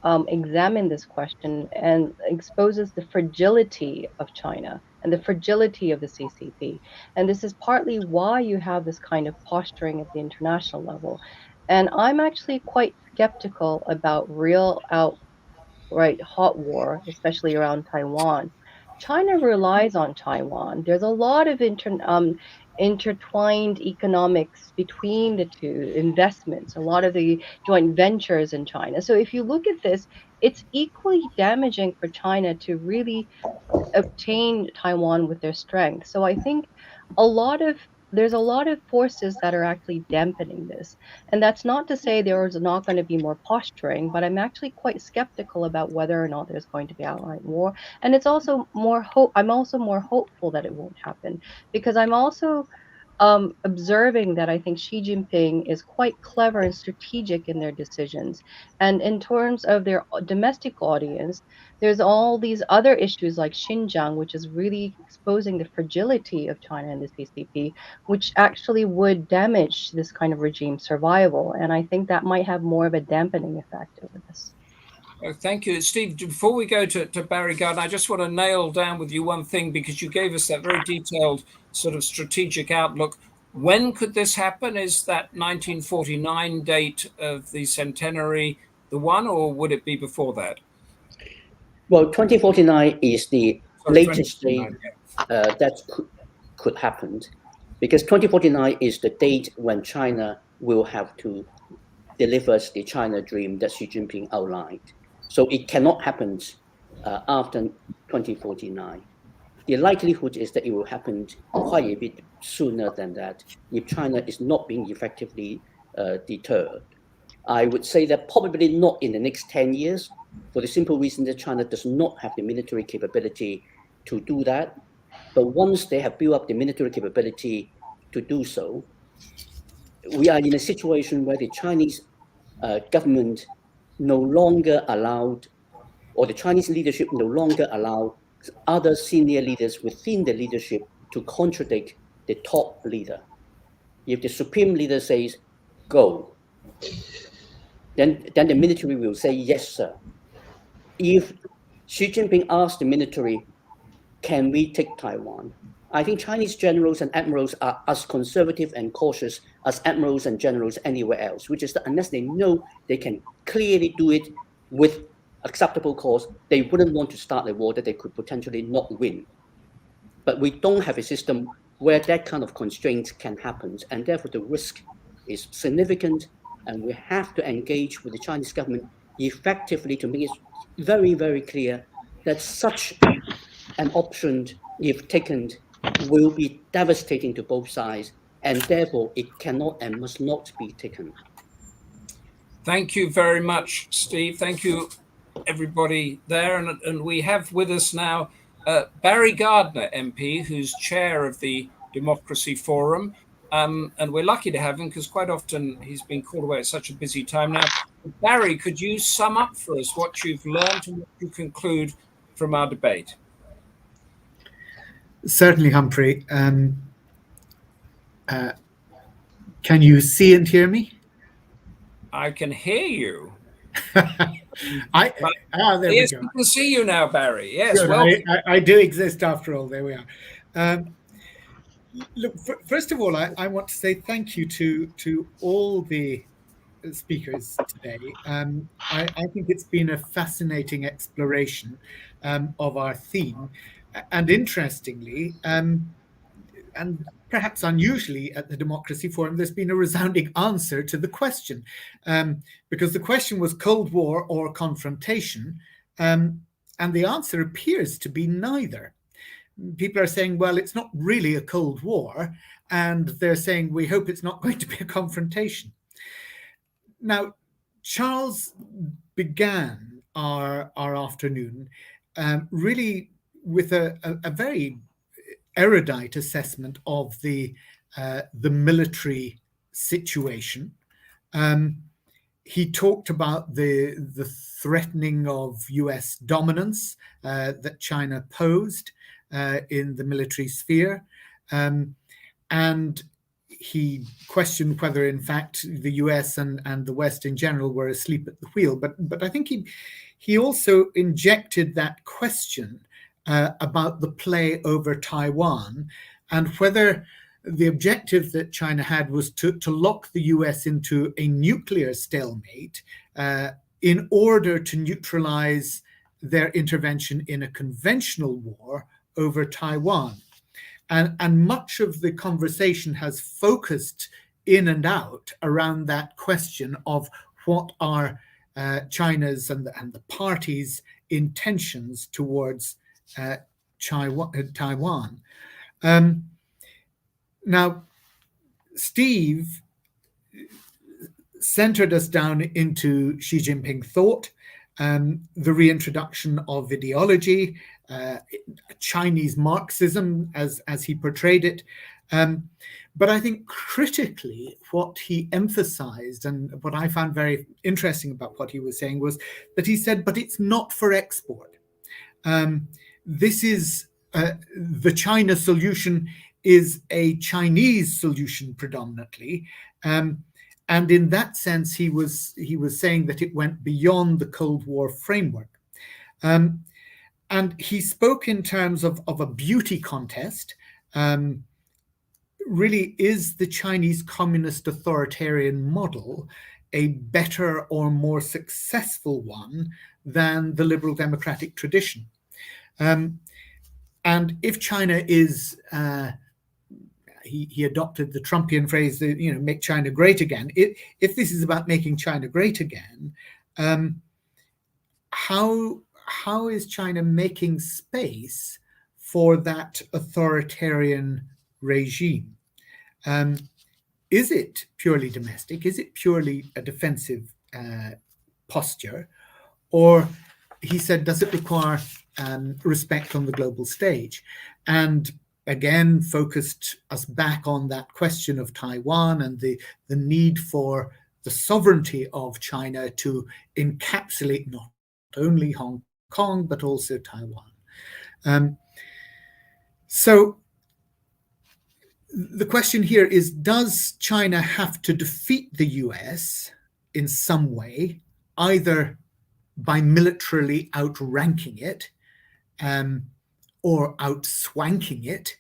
examine this question and exposes the fragility of China and the fragility of the CCP. And this is partly why you have this kind of posturing at the international level. And I'm actually quite skeptical about real outright hot war, especially around Taiwan. China relies on Taiwan. There's a lot of intertwined economics between the two, investments, a lot of the joint ventures in China. So if you look at this, it's equally damaging for China to really obtain Taiwan with their strength. So I think there's a lot of forces that are actually dampening this. And that's not to say there's not going to be more posturing, but I'm actually quite skeptical about whether or not there's going to be outright war. And it's also I'm also more hopeful that it won't happen, because I'm also observing that I think Xi Jinping is quite clever and strategic in their decisions. And in terms of their domestic audience, there's all these other issues like Xinjiang, which is really exposing the fragility of China and the CCP, which actually would damage this kind of regime survival. And I think that might have more of a dampening effect over this. Thank you. Steve, before we go to Barry Gardiner, I just want to nail down with you one thing, because you gave us that very detailed sort of strategic outlook. When could this happen? Is that 1949 date of the centenary the one, or would it be before that? Well, 2049 is the latest date that could happen, because 2049 is the date when China will have to deliver the China dream that Xi Jinping outlined. So it cannot happen after 2049. The likelihood is that it will happen quite a bit sooner than that if China is not being effectively deterred. I would say that probably not in the next 10 years, for the simple reason that China does not have the military capability to do that. But once they have built up the military capability to do so, we are in a situation where the Chinese government no longer allowed, or the Chinese leadership no longer allowed other senior leaders within the leadership to contradict the top leader. If the supreme leader says, go, then the military will say, yes, sir. If Xi Jinping asks the military, can we take Taiwan? I think Chinese generals and admirals are as conservative and cautious as admirals and generals anywhere else, which is that unless they know they can clearly do it with acceptable cause, they wouldn't want to start a war that they could potentially not win. But we don't have a system where that kind of constraint can happen, and therefore the risk is significant, and we have to engage with the Chinese government effectively to make it very, very clear that such an option, if taken, will be devastating to both sides, and therefore it cannot and must not be taken. Thank you very much, Steve. Thank you, everybody there. And we have with us now Barry Gardiner, MP, who's chair of the Democracy Forum. And we're lucky to have him because quite often he's been called away at such a busy time now. Barry, could you sum up for us what you've learned and what you conclude from our debate? Certainly, Humphrey. Can you see and hear me? I can hear you. There yes, we go. we can see you now, Barry. Yes, Good. well, I do exist after all. There we are. Look, first of all, I want to say thank you to all the speakers today. I think it's been a fascinating exploration of our theme. And interestingly, and perhaps unusually at the Democracy Forum, there's been a resounding answer to the question, because the question was Cold War or confrontation, and the answer appears to be neither. People are saying, well, it's not really a Cold War, and they're saying, we hope it's not going to be a confrontation. Now, Charles began our afternoon really with a very erudite assessment of the military situation. He talked about the threatening of US dominance that China posed in the military sphere, and he questioned whether, in fact, the US and the West in general were asleep at the wheel. But I think he also injected that question about the play over Taiwan and whether the objective that China had was to lock the US into a nuclear stalemate in order to neutralize their intervention in a conventional war over Taiwan. And much of the conversation has focused in and out around that question of what are China's and the party's intentions towards Taiwan. Now, Steve centered us down into Xi Jinping thought, the reintroduction of ideology, Chinese Marxism as he portrayed it. But I think critically what he emphasized and what I found very interesting about what he was saying was that he said, but it's not for export. This is the China solution is a Chinese solution predominantly. And in that sense, he was saying that it went beyond the Cold War framework. And he spoke in terms of a beauty contest. Really, is the Chinese communist authoritarian model a better or more successful one than the liberal democratic tradition? And if China is, he adopted the Trumpian phrase, make China great again. If this is about making China great again, how is China making space for that authoritarian regime? is it purely domestic? Is it purely a defensive posture? Or, he said, does it require respect on the global stage? And again, focused us back on that question of Taiwan and the need for the sovereignty of China to encapsulate not only Hong Kong, but also Taiwan. So the question here is, does China have to defeat the US in some way, either by militarily outranking it or outswanking it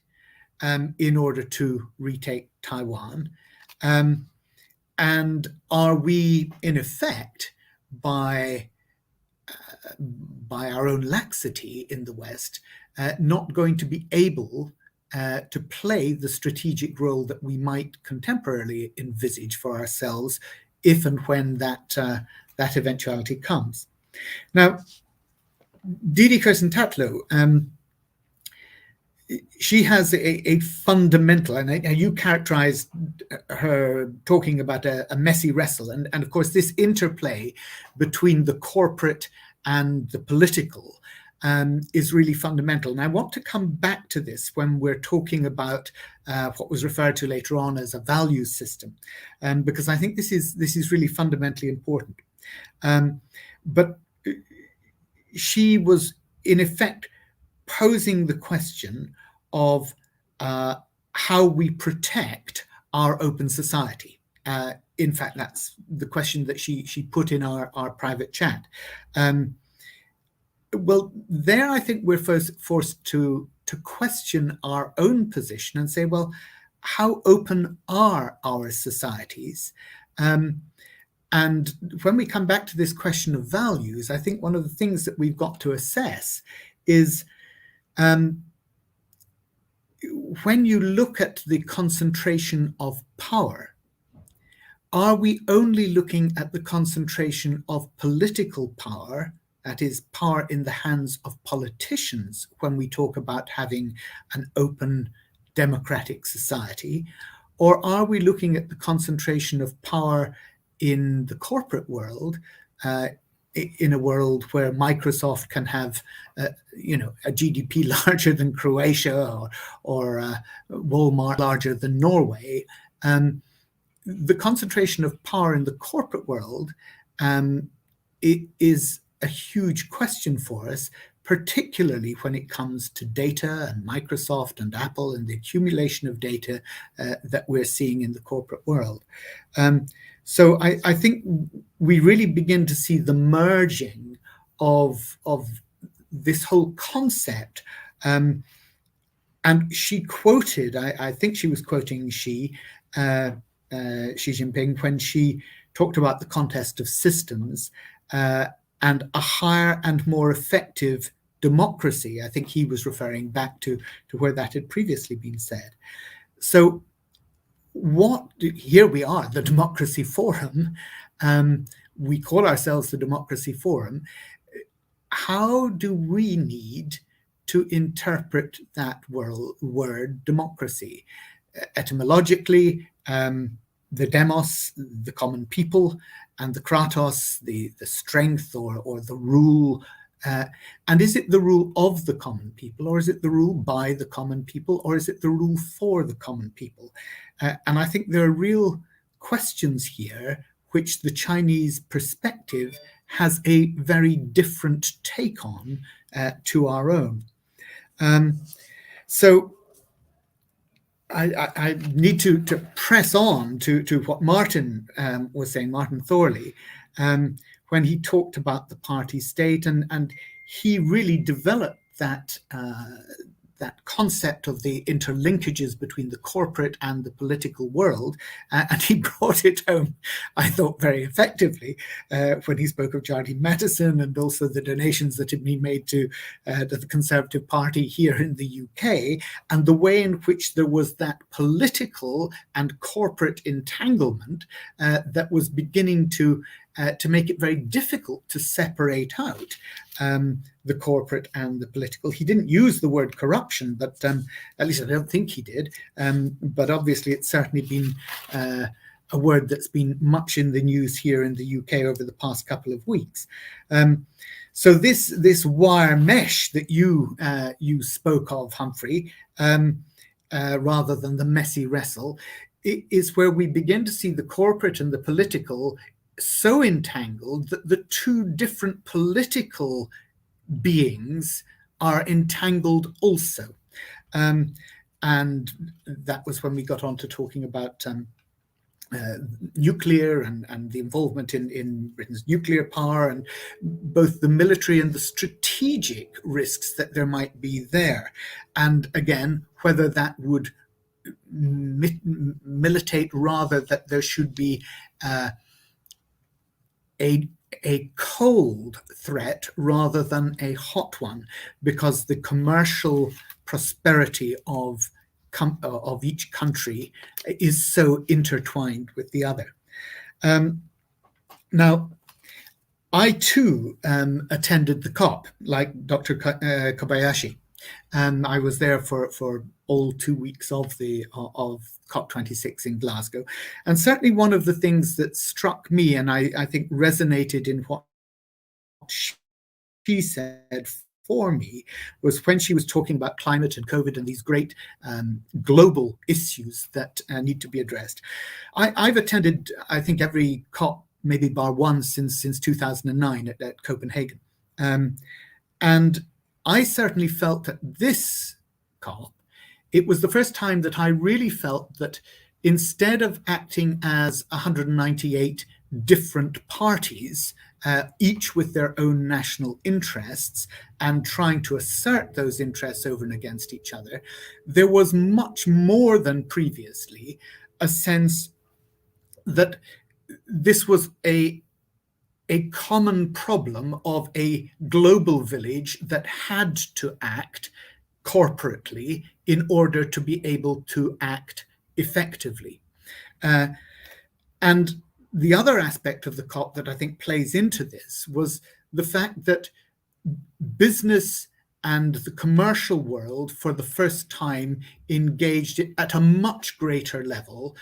in order to retake Taiwan? And are we, in effect, by our own laxity in the West, not going to be able to play the strategic role that we might contemporarily envisage for ourselves if and when that eventuality comes? Now, Didi, Kirsten, Tatlow, she has a fundamental, and you characterized her talking about a messy wrestle, and of course this interplay between the corporate and the political is really fundamental. And I want to come back to this when we're talking about what was referred to later on as a values system, because I think this is really fundamentally important. But she was, in effect, posing the question of how we protect our open society. In fact, that's the question that she put in our private chat. Well, there I think we're forced to question our own position and say, well, how open are our societies? And when we come back to this question of values, I think one of the things that we've got to assess is when you look at the concentration of power, are we only looking at the concentration of political power, that is, power in the hands of politicians, when we talk about having an open democratic society? Or are we looking at the concentration of power in the corporate world, in a world where Microsoft can have, a GDP larger than Croatia or Walmart larger than Norway? The concentration of power in the corporate world it is a huge question for us, particularly when it comes to data and Microsoft and Apple and the accumulation of data that we're seeing in the corporate world. So I think we really begin to see the merging of this whole concept. And she quoted, I think she was quoting Xi Jinping, when she talked about the contest of systems and a higher and more effective democracy. I think he was referring back to where that had previously been said. So here we are, the Democracy Forum. We call ourselves the Democracy Forum. How do we need to interpret that word democracy? Etymologically, the demos, the common people, and the kratos, the strength or the rule. And is it the rule of the common people, or is it the rule by the common people, or is it the rule for the common people? And I think there are real questions here which the Chinese perspective has a very different take on to our own. So I need to press on to what Martin was saying, Martin Thorley, when he talked about the party state, and he really developed that concept of the interlinkages between the corporate and the political world, and he brought it home, I thought, very effectively when he spoke of Jardine Matheson and also the donations that had been made to the Conservative Party here in the UK, and the way in which there was that political and corporate entanglement that was beginning to make it very difficult to separate out. the corporate and the political. He didn't use the word corruption, but at least I don't think he did. But obviously it's certainly been a word that's been much in the news here in the UK over the past couple of weeks. So this wire mesh that you spoke of, Humphrey, rather than the messy wrestle, is where we begin to see the corporate and the political so entangled that the two different political beings are entangled also. And that was when we got on to talking about nuclear and the involvement in Britain's nuclear power, and both the military and the strategic risks that there might be there. And again, whether that would militate rather that there should be a cold threat rather than a hot one, because the commercial prosperity of each country is so intertwined with the other. Now, I too attended the COP, like Dr. Kobayashi. I was there for all 2 weeks of COP26 in Glasgow. And certainly one of the things that struck me, and I think resonated in what she said for me, was when she was talking about climate and COVID and these great global issues that need to be addressed. I've attended, I think, every COP, maybe bar one, since 2009 at Copenhagen. And I certainly felt that this COP, it was the first time that I really felt that instead of acting as 198 different parties, each with their own national interests and trying to assert those interests over and against each other, there was much more than previously a sense that this was a common problem of a global village that had to act corporately in order to be able to act effectively. And the other aspect of the COP that I think plays into this was the fact that business and the commercial world for the first time engaged at a much greater level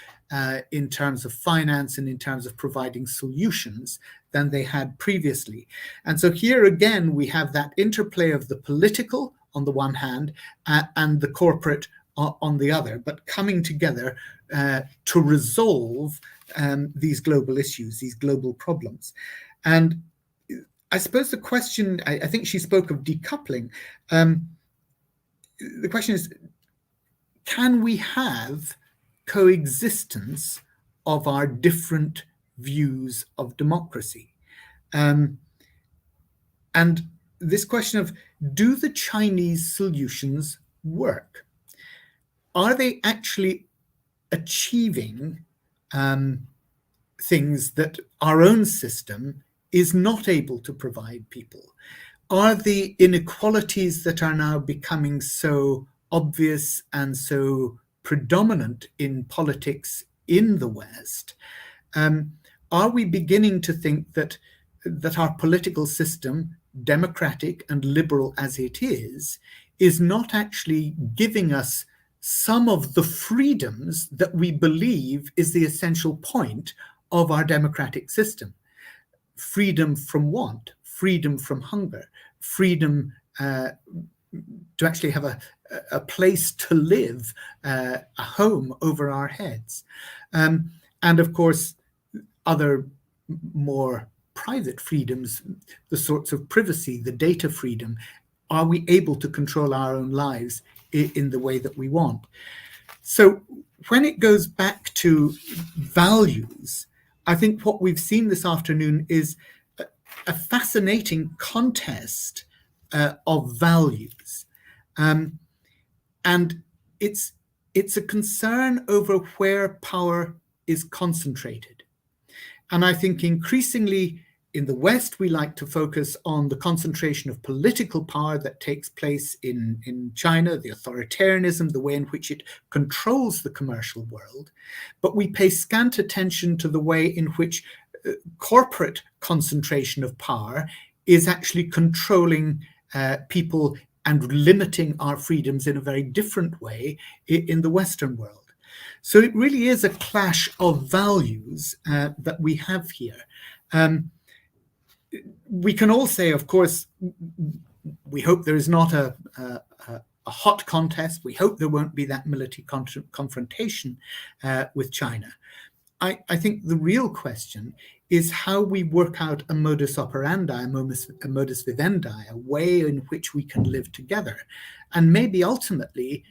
in terms of finance and in terms of providing solutions than they had previously. And so here again, we have that interplay of the political on the one hand and the corporate on the other, but coming together to resolve these global issues, these global problems. And I suppose the question, I think she spoke of decoupling. The question is, can we have coexistence of our different views of democracy? And this question of, do the Chinese solutions work? Are they actually achieving things that our own system is not able to provide people? Are the inequalities that are now becoming so obvious and so predominant in politics in the West, are we beginning to think that our political system, democratic and liberal as it is not actually giving us some of the freedoms that we believe is the essential point of our democratic system? Freedom from want, freedom from hunger, freedom to actually have a place to live, a home over our heads. And of course, other more private freedoms, the sorts of privacy, the data freedom. Are we able to control our own lives in the way that we want? So when it goes back to values, I think what we've seen this afternoon is a fascinating contest of values. And it's a concern over where power is concentrated. And I think increasingly in the West, we like to focus on the concentration of political power that takes place in China, the authoritarianism, the way in which it controls the commercial world. But we pay scant attention to the way in which corporate concentration of power is actually controlling people and limiting our freedoms in a very different way in the Western world. So it really is a clash of values that we have here. We can all say, of course, we hope there is not a hot contest. We hope there won't be that military confrontation with China. I think the real question is how we work out a modus operandi, a modus vivendi, a way in which we can live together, and maybe ultimately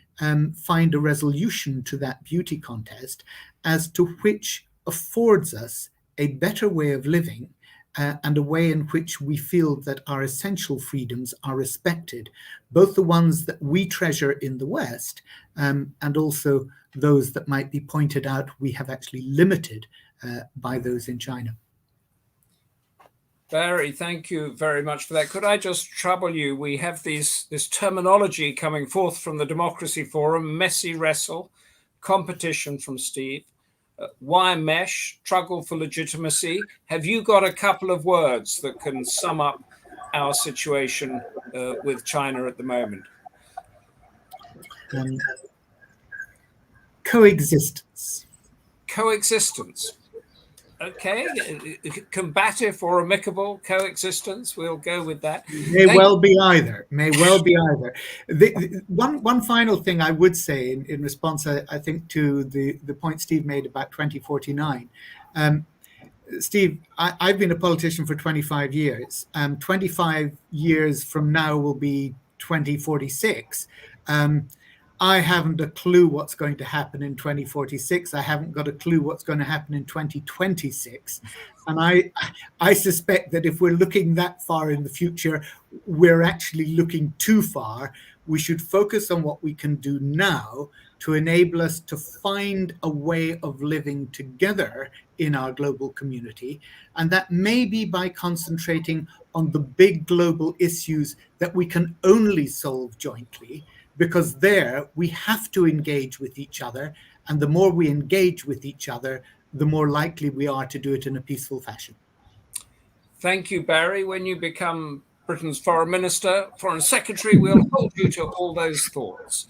find a resolution to that beauty contest as to which affords us a better way of living and a way in which we feel that our essential freedoms are respected, both the ones that we treasure in the West and also those that might be pointed out we have actually limited by those in China. Barry, thank you very much for that. Could I just trouble you? We have this terminology coming forth from the Democracy Forum: messy wrestle, competition from Steve, wire mesh, struggle for legitimacy. Have you got a couple of words that can sum up our situation with China at the moment? Coexistence. Coexistence. Okay, combative or amicable coexistence, we'll go with that. May well be either. One final thing I would say in response, I think, to the point Steve made about 2049. Steve, I've been a politician for 25 years. 25 years from now will be 2046. I haven't a clue what's going to happen in 2046. I haven't got a clue what's going to happen in 2026. And I suspect that if we're looking that far in the future, we're actually looking too far. We should focus on what we can do now to enable us to find a way of living together in our global community. And that may be by concentrating on the big global issues that we can only solve jointly, because there we have to engage with each other. And the more we engage with each other, the more likely we are to do it in a peaceful fashion. Thank you, Barry. When you become Britain's Foreign Minister, Foreign Secretary, we'll hold you to all those thoughts.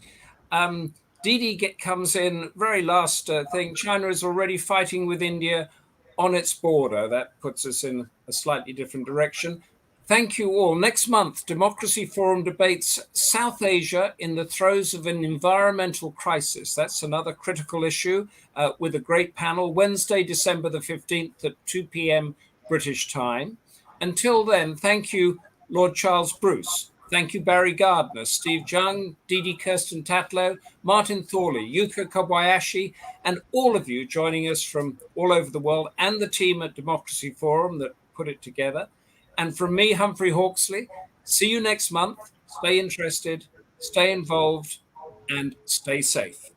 Didi comes in, very last thing. China is already fighting with India on its border. That puts us in a slightly different direction. Thank you all. Next month, Democracy Forum debates South Asia in the throes of an environmental crisis. That's another critical issue with a great panel. Wednesday, December the 15th at 2 p.m. British time. Until then, thank you, Lord Charles Bruce. Thank you, Barry Gardiner, Steve Tsang, Didi, Kirsten, Tatlow, Martin Thorley, Yuka, Kobayashi, and all of you joining us from all over the world, and the team at Democracy Forum that put it together. And from me, Humphrey Hawksley, see you next month. Stay interested, stay involved, and stay safe.